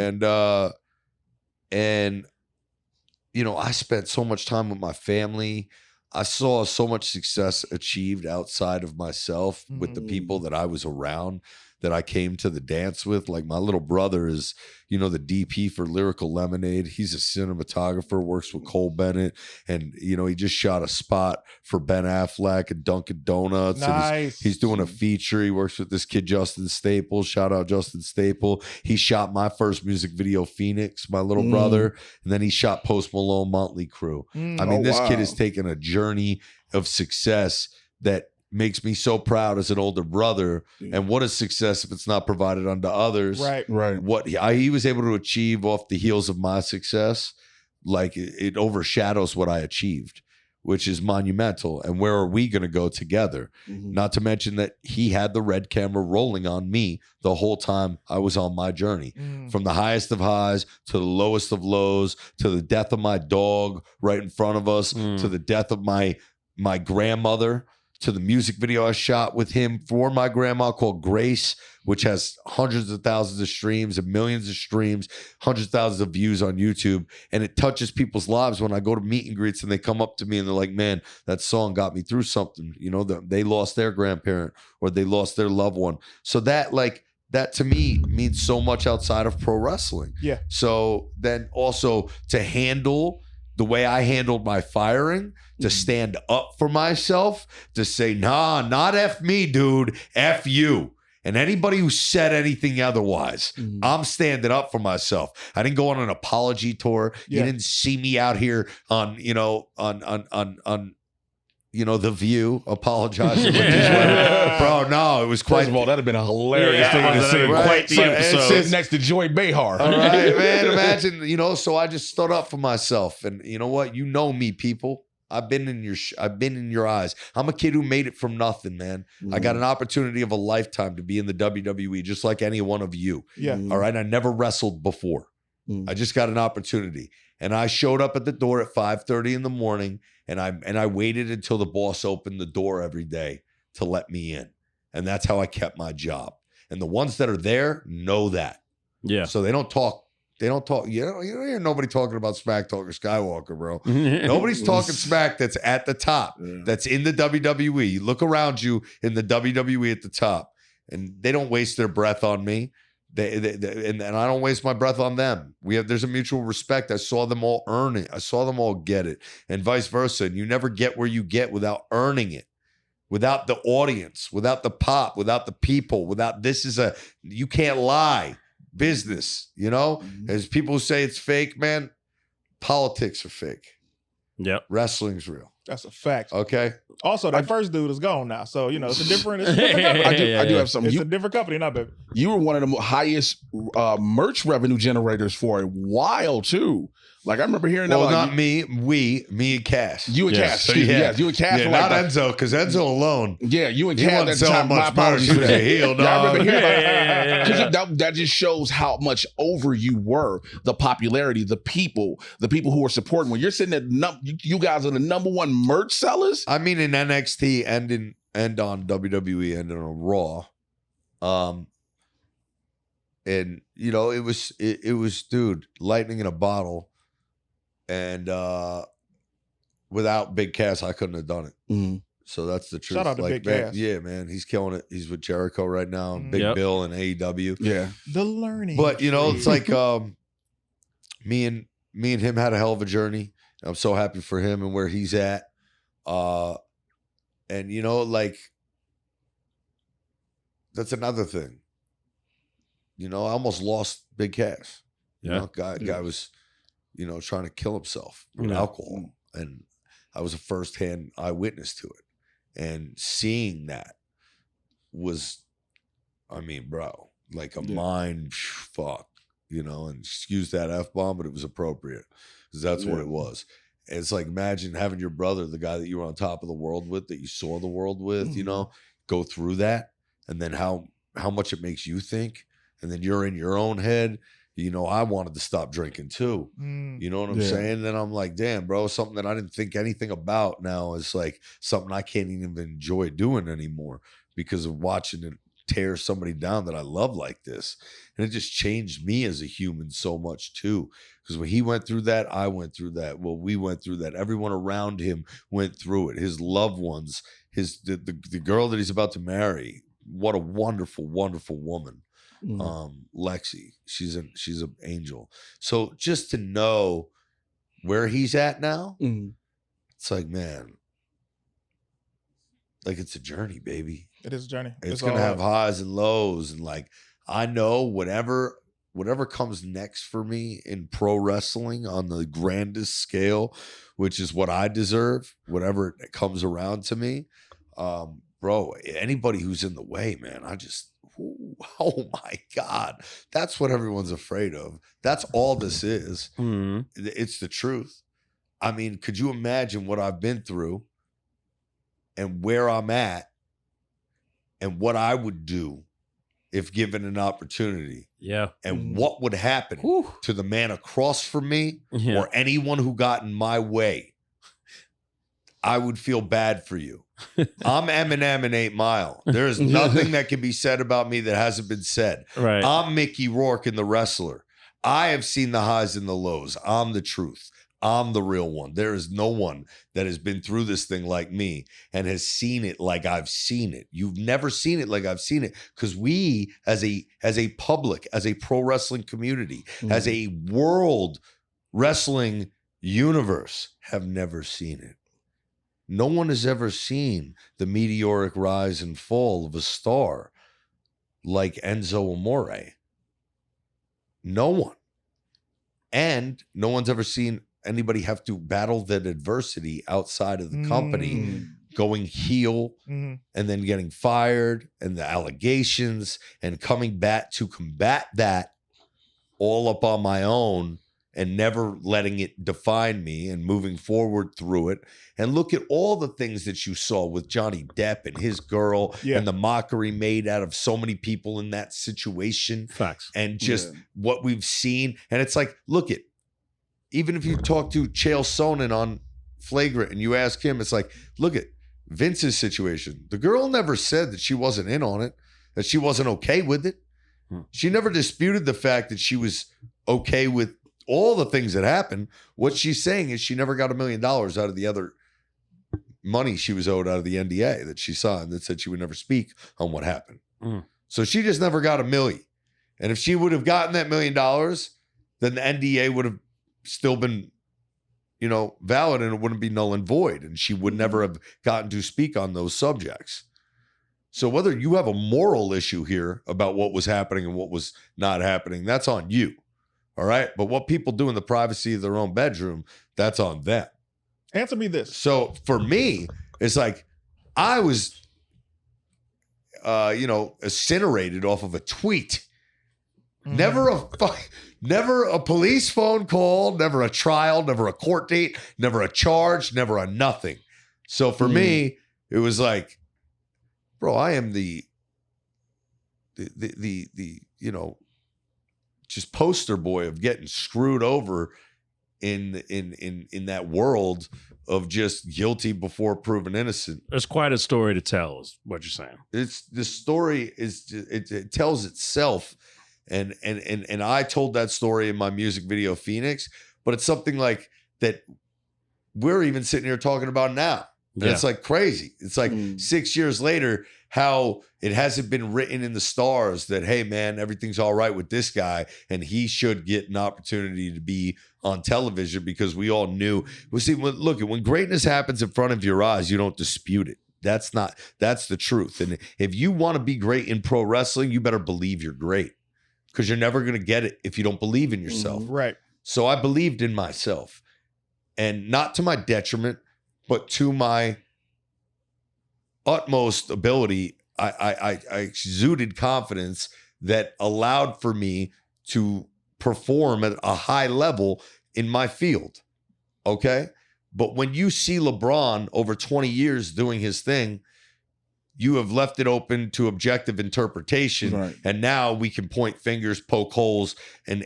[SPEAKER 5] And you know, I spent so much time with my family. I saw so much success achieved outside of myself with the people that I was around, that I came to the dance with. Like my little brother is, you know, the DP for Lyrical Lemonade. He's a cinematographer, works with Cole Bennett, and you know, he just shot a spot for Ben Affleck and Dunkin' Donuts.
[SPEAKER 3] Nice.
[SPEAKER 5] And he's doing a feature. He works with this kid Justin Staple. Shout out Justin Staple. He shot my first music video, Phoenix, my little brother, and then he shot Post Malone, Motley Crue. I mean, this kid has taken a journey of success that makes me so proud as an older brother. And what is success if it's not provided unto others?
[SPEAKER 3] Right.
[SPEAKER 5] What he was able to achieve off the heels of my success, like it overshadows what I achieved, which is monumental. And where are we going to go together? Not to mention that he had the red camera rolling on me the whole time I was on my journey, from the highest of highs to the lowest of lows, to the death of my dog right in front of us, to the death of my grandmother, to the music video I shot with him for my grandma called Grace, which has hundreds of thousands of streams and millions of streams, hundreds of thousands of views on YouTube. And it touches people's lives when I go to meet and greets and they come up to me and they're like, man, that song got me through something. You know, they lost their grandparent or they lost their loved one. So that to me means so much outside of pro wrestling.
[SPEAKER 3] Yeah.
[SPEAKER 5] So then also to handle the way I handled my firing, to stand up for myself, to say, nah, not F me, dude, F you. And anybody who said anything otherwise, I'm standing up for myself. I didn't go on an apology tour.
[SPEAKER 3] Yeah.
[SPEAKER 5] You didn't see me out here on The View apologizing with these women. Bro, no, it was quite.
[SPEAKER 2] First of all, that'd have been a hilarious thing to say.
[SPEAKER 5] Right.
[SPEAKER 4] Quite the episode.
[SPEAKER 2] Sitting next to Joy Behar.
[SPEAKER 5] All right, man. Imagine, so I just stood up for myself. And you know what? You know me, people. I've been in your eyes. I'm a kid who made it from nothing, man. I got an opportunity of a lifetime to be in the WWE, just like any one of you.
[SPEAKER 3] Yeah.
[SPEAKER 5] All right. I never wrestled before. I just got an opportunity. And I showed up at the door at 5:30 in the morning, and I waited until the boss opened the door every day to let me in. And that's how I kept my job. And the ones that are there know that.
[SPEAKER 4] Yeah.
[SPEAKER 5] So they don't talk. You don't hear nobody talking about Smack Talk or Skywalker, bro. Nobody's talking smack that's at the top, that's in the WWE. You look around you in the WWE at the top, and they don't waste their breath on me. And I don't waste my breath on them. There's a mutual respect. I saw them all earn it. I saw them all get it, and vice versa. And you never get where you get without earning it, without the audience, without the pop, without the people, without you can't lie. Business, as people who say it's fake, man, politics are fake.
[SPEAKER 4] Yep.
[SPEAKER 5] Wrestling's real.
[SPEAKER 3] That's a fact.
[SPEAKER 5] Okay.
[SPEAKER 3] Also, that first dude is gone now. So, it's a different company.
[SPEAKER 2] I do have some.
[SPEAKER 3] It's a different company, not baby.
[SPEAKER 2] You were one of the highest merch revenue generators for a while, too. Like, I remember hearing that.
[SPEAKER 5] Well, not me. Me and Cass.
[SPEAKER 2] You and Cass. Excuse me. Yes, you and Cass.
[SPEAKER 5] Yeah, not Enzo, because Enzo alone.
[SPEAKER 2] Yeah, you and
[SPEAKER 5] He
[SPEAKER 2] Cass.
[SPEAKER 5] wasn't selling much merch. He was a heel, dog.
[SPEAKER 2] I remember hearing because that just shows how much over you were. The popularity, the people who were supporting. When you're sitting at you guys are the number one merch sellers.
[SPEAKER 5] I mean, in NXT and on WWE and on Raw. And it was, dude, lightning in a bottle. And without Big Cass, I couldn't have done it.
[SPEAKER 2] Mm-hmm.
[SPEAKER 5] So that's the truth.
[SPEAKER 3] Shout out to Big Cass.
[SPEAKER 5] Yeah, man, he's killing it. He's with Jericho right now, and Big Bill and AEW.
[SPEAKER 2] Yeah,
[SPEAKER 3] the learning.
[SPEAKER 5] But it's like me and him had a hell of a journey. I'm so happy for him and where he's at. And that's another thing. I almost lost Big Cass. Guy was, trying to kill himself with alcohol. And I was a firsthand eyewitness to it. And seeing that was, bro, like a mind fuck, and excuse that F-bomb, but it was appropriate because that's what it was. And it's like, imagine having your brother, the guy that you were on top of the world with, that you saw the world with, go through that. And then how much it makes you think. And then you're in your own head. I wanted to stop drinking too. You know what I'm saying? Then I'm like, damn, bro, something that I didn't think anything about now is like something I can't even enjoy doing anymore because of watching it tear somebody down that I love like this. And it just changed me as a human so much too. Because when he went through that, I went through that. Well, we went through that. Everyone around him went through it. His loved ones, the girl that he's about to marry. What a wonderful, wonderful woman. Lexi, she's an angel. So just to know where he's at now, it's like, man, like it's a journey, baby.
[SPEAKER 3] It is a journey.
[SPEAKER 5] It's gonna have highs and lows, and like I know whatever comes next for me in pro wrestling on the grandest scale, which is what I deserve, whatever it comes around to me, bro. Anybody who's in the way, man, oh my God, that's what everyone's afraid of. That's all this is. It's the truth. Could you imagine what I've been through and where I'm at and what I would do if given an opportunity?
[SPEAKER 4] Yeah.
[SPEAKER 5] And what would happen to the man across from me or anyone who got in my way? I would feel bad for you. I'm Eminem in 8 Mile. There is nothing that can be said about me that hasn't been said.
[SPEAKER 4] Right.
[SPEAKER 5] I'm Mickey Rourke in The Wrestler. I have seen the highs and the lows. I'm the truth. I'm the real one. There is no one that has been through this thing like me and has seen it like I've seen it. You've never seen it like I've seen it because we, as a public, as a pro wrestling community, as a world wrestling universe, have never seen it. No one has ever seen the meteoric rise and fall of a star like Enzo Amore. No one. And no one's ever seen anybody have to battle that adversity outside of the company, going heel and then getting fired and the allegations and coming back to combat that all up on my own and never letting it define me and moving forward through it. And look at all the things that you saw with Johnny Depp and his girl and the mockery made out of so many people in that situation.
[SPEAKER 4] Facts.
[SPEAKER 5] And just what we've seen. And it's like, look at, even if you talk to Chael Sonnen on Flagrant and you ask him, it's like, look at Vince's situation. The girl never said that she wasn't in on it, that she wasn't okay with it. She never disputed the fact that she was okay with all the things that happened. What she's saying is she never got $1 million out of the other money she was owed out of the NDA that she signed that said she would never speak on what happened. So she just never got $1 million. And if she would have gotten that $1 million, then the NDA would have still been, valid and it wouldn't be null and void. And she would never have gotten to speak on those subjects. So whether you have a moral issue here about what was happening and what was not happening, that's on you. All right. But what people do in the privacy of their own bedroom, that's on them.
[SPEAKER 3] Answer me this.
[SPEAKER 5] So for me, it's like I was, incinerated off of a tweet. Never a police phone call, never a trial, never a court date, never a charge, never a nothing. So for me, it was like, bro, I am the just poster boy of getting screwed over in that world of just guilty before proven innocent.
[SPEAKER 4] There's quite a story to tell, is what you're saying.
[SPEAKER 5] The story it tells itself. And I told that story in my music video, Phoenix, but it's something like that we're even sitting here talking about now. And it's like crazy. It's like 6 years later, how it hasn't been written in the stars that, hey, man, everything's all right with this guy and he should get an opportunity to be on television because we all knew. Well, see, when greatness happens in front of your eyes, you don't dispute it. That's the truth. And if you want to be great in pro wrestling, you better believe you're great. Because you're never going to get it if you don't believe in yourself.
[SPEAKER 3] Right.
[SPEAKER 5] So I believed in myself. And not to my detriment, but to my utmost ability, I exuded confidence that allowed for me to perform at a high level in my field. Okay? But when you see LeBron over 20 years doing his thing, you have left it open to objective interpretation. Right. And now we can point fingers, poke holes, and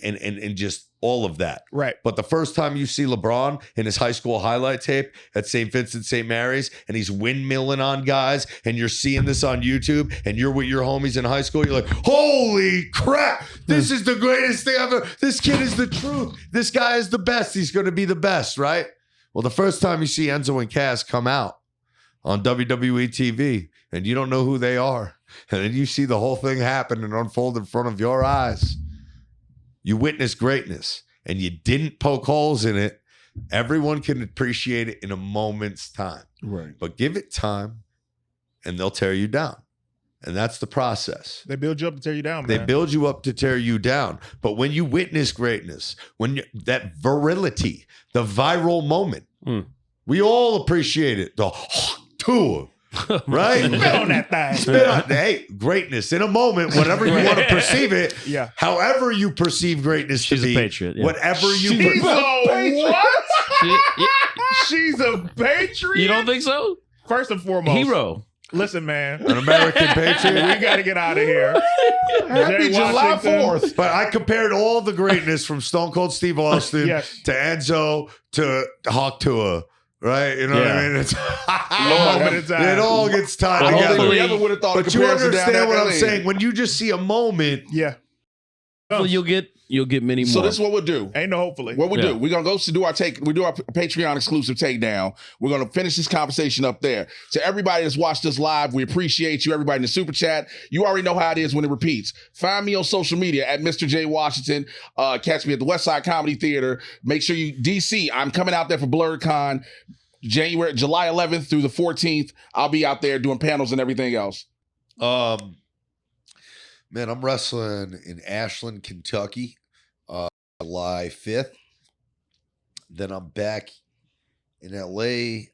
[SPEAKER 5] just all of that.
[SPEAKER 3] Right.
[SPEAKER 5] But the first time you see LeBron in his high school highlight tape at St. Vincent St. Mary's, and he's windmilling on guys, and you're seeing this on YouTube, and you're with your homies in high school, you're like, holy crap, this is the greatest thing ever. This kid is the truth. This guy is the best. He's going to be the best, right? Well, the first time you see Enzo and Cass come out on WWE TV, and you don't know who they are, and then you see the whole thing happen and unfold in front of your eyes, you witness greatness, and you didn't poke holes in it. Everyone can appreciate it in a moment's time.
[SPEAKER 2] Right.
[SPEAKER 5] But give it time, and they'll tear you down. And that's the process.
[SPEAKER 3] They build you up to tear you down, man.
[SPEAKER 5] They build you up to tear you down. But when you witness greatness, that virility, the viral moment, we all appreciate it. The tour. Right?
[SPEAKER 3] Spit on that thing.
[SPEAKER 5] Spit on, hey, greatness in a moment, whatever you want to perceive it.
[SPEAKER 3] Yeah.
[SPEAKER 5] However you perceive greatness
[SPEAKER 4] She's
[SPEAKER 5] to be.
[SPEAKER 4] a patriot. Yeah.
[SPEAKER 5] Whatever you
[SPEAKER 3] She's a patriot.
[SPEAKER 4] She-
[SPEAKER 3] She's a patriot.
[SPEAKER 4] You don't think so?
[SPEAKER 3] First and foremost,
[SPEAKER 4] Hero.
[SPEAKER 3] Listen, man.
[SPEAKER 5] an American patriot.
[SPEAKER 3] We got to get out of here.
[SPEAKER 2] Happy
[SPEAKER 3] Jay
[SPEAKER 2] July
[SPEAKER 3] Washington.
[SPEAKER 2] 4th.
[SPEAKER 5] But I compared all the greatness from Stone Cold Steve Austin
[SPEAKER 3] Yes.
[SPEAKER 5] to Enzo to Hawk Tua right? You know what I mean? It's
[SPEAKER 3] moment in time.
[SPEAKER 5] it all gets tied
[SPEAKER 4] Well,
[SPEAKER 5] together.
[SPEAKER 4] hopefully-
[SPEAKER 2] Ever would have thought
[SPEAKER 5] But
[SPEAKER 2] a
[SPEAKER 5] you
[SPEAKER 2] comparison down
[SPEAKER 5] understand
[SPEAKER 2] that
[SPEAKER 5] what I'm
[SPEAKER 2] lane.
[SPEAKER 5] saying? When you just see a moment,
[SPEAKER 3] Yeah.
[SPEAKER 4] Hopefully you'll get many more.
[SPEAKER 2] So this is what we'll do.
[SPEAKER 3] Ain't no hopefully.
[SPEAKER 2] What we
[SPEAKER 4] Yeah.
[SPEAKER 2] do, we're gonna go to do our Patreon exclusive takedown. We're gonna finish this conversation up there. To everybody that's watched us live, we appreciate you. Everybody in the super chat, you already know how it is when it repeats. Find me on social media at Mr. J Washington. Catch me at the Westside Comedy Theater. Make sure you DC. I'm coming out there for BlurredCon, July 11th through the 14th. I'll be out there doing panels and everything else.
[SPEAKER 5] man, I'm wrestling in Ashland, Kentucky, July 5th. Then I'm back in LA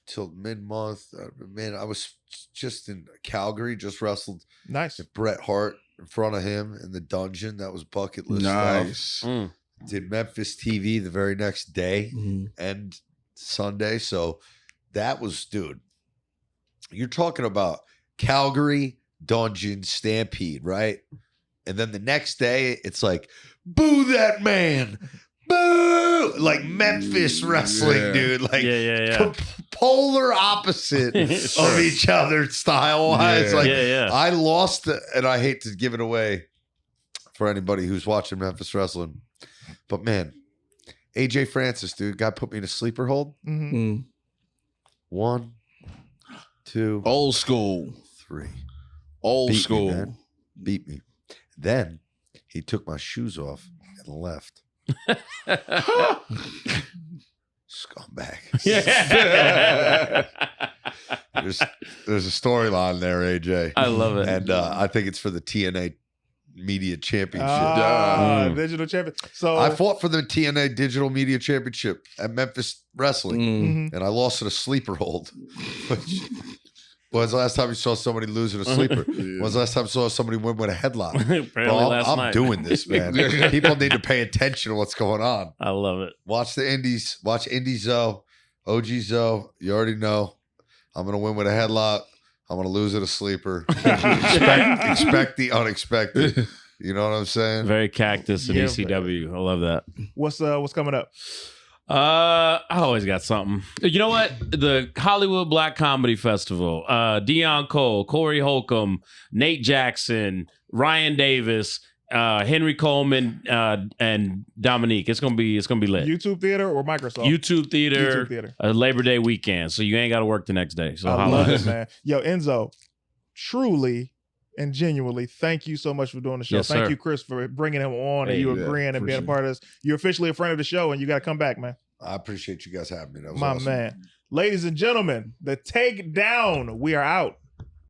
[SPEAKER 5] till mid-month. Man, I was just in Calgary, just wrestled
[SPEAKER 3] Nice.
[SPEAKER 5] Bret Hart in front of him in the dungeon. That was bucket list stuff.
[SPEAKER 2] Nice.
[SPEAKER 5] Did Memphis TV the very next day and Sunday. So that was, dude, you're talking about Calgary Dungeon Stampede, right? And then the next day, it's like, boo that man. Boo! Like Memphis wrestling, dude. Like polar opposite of each other style-wise. Like I lost it, and I hate to give it away for anybody who's watching Memphis wrestling. But man, AJ Francis, dude, guy put me in a sleeper hold. 1, 2,
[SPEAKER 2] Old school.
[SPEAKER 5] 3.
[SPEAKER 2] Old
[SPEAKER 5] Beat me,
[SPEAKER 2] school.
[SPEAKER 5] man. Beat me. Then he took my shoes off and left. Scumbag. There's a storyline there, AJ.
[SPEAKER 4] I love it.
[SPEAKER 5] And I think it's for the TNA Media Championship.
[SPEAKER 3] Digital champion. So
[SPEAKER 5] I fought for the TNA Digital Media Championship at Memphis Wrestling, and I lost in a sleeper hold. When's the last time you saw somebody lose in a sleeper? When's the last time you saw somebody win with a headlock? Bro, I'm doing this, man. People need to pay attention to what's going on.
[SPEAKER 4] I love it.
[SPEAKER 5] Watch the indies. Watch Indie Zoe. OG Zoe. You already know. I'm going to win with a headlock. I'm going to lose at a sleeper. Expect the unexpected. You know what I'm saying?
[SPEAKER 4] Very Cactus and ECW. I love that.
[SPEAKER 3] what's coming up?
[SPEAKER 4] I always got something. You know what? The Hollywood Black Comedy Festival. Dion Cole, Corey Holcomb, Nate Jackson, Ryan Davis, Henry Coleman, and Dominique. It's gonna be lit.
[SPEAKER 3] YouTube Theater or Microsoft?
[SPEAKER 4] YouTube Theater.
[SPEAKER 3] YouTube Theater.
[SPEAKER 4] Labor Day weekend, so you ain't got to work the next day. So
[SPEAKER 3] I love it, man. Yo, Enzo, truly and genuinely, thank you so much for doing the show.
[SPEAKER 4] Yes,
[SPEAKER 3] thank
[SPEAKER 4] sir.
[SPEAKER 3] you, Chris, for bringing him on and you agreeing and being a
[SPEAKER 5] appreciate
[SPEAKER 3] part of this. You're officially a friend of the show, and you got to come back, man.
[SPEAKER 5] I appreciate you guys having me. That was
[SPEAKER 3] My
[SPEAKER 5] awesome.
[SPEAKER 3] man. Ladies and gentlemen, the takedown. We are out.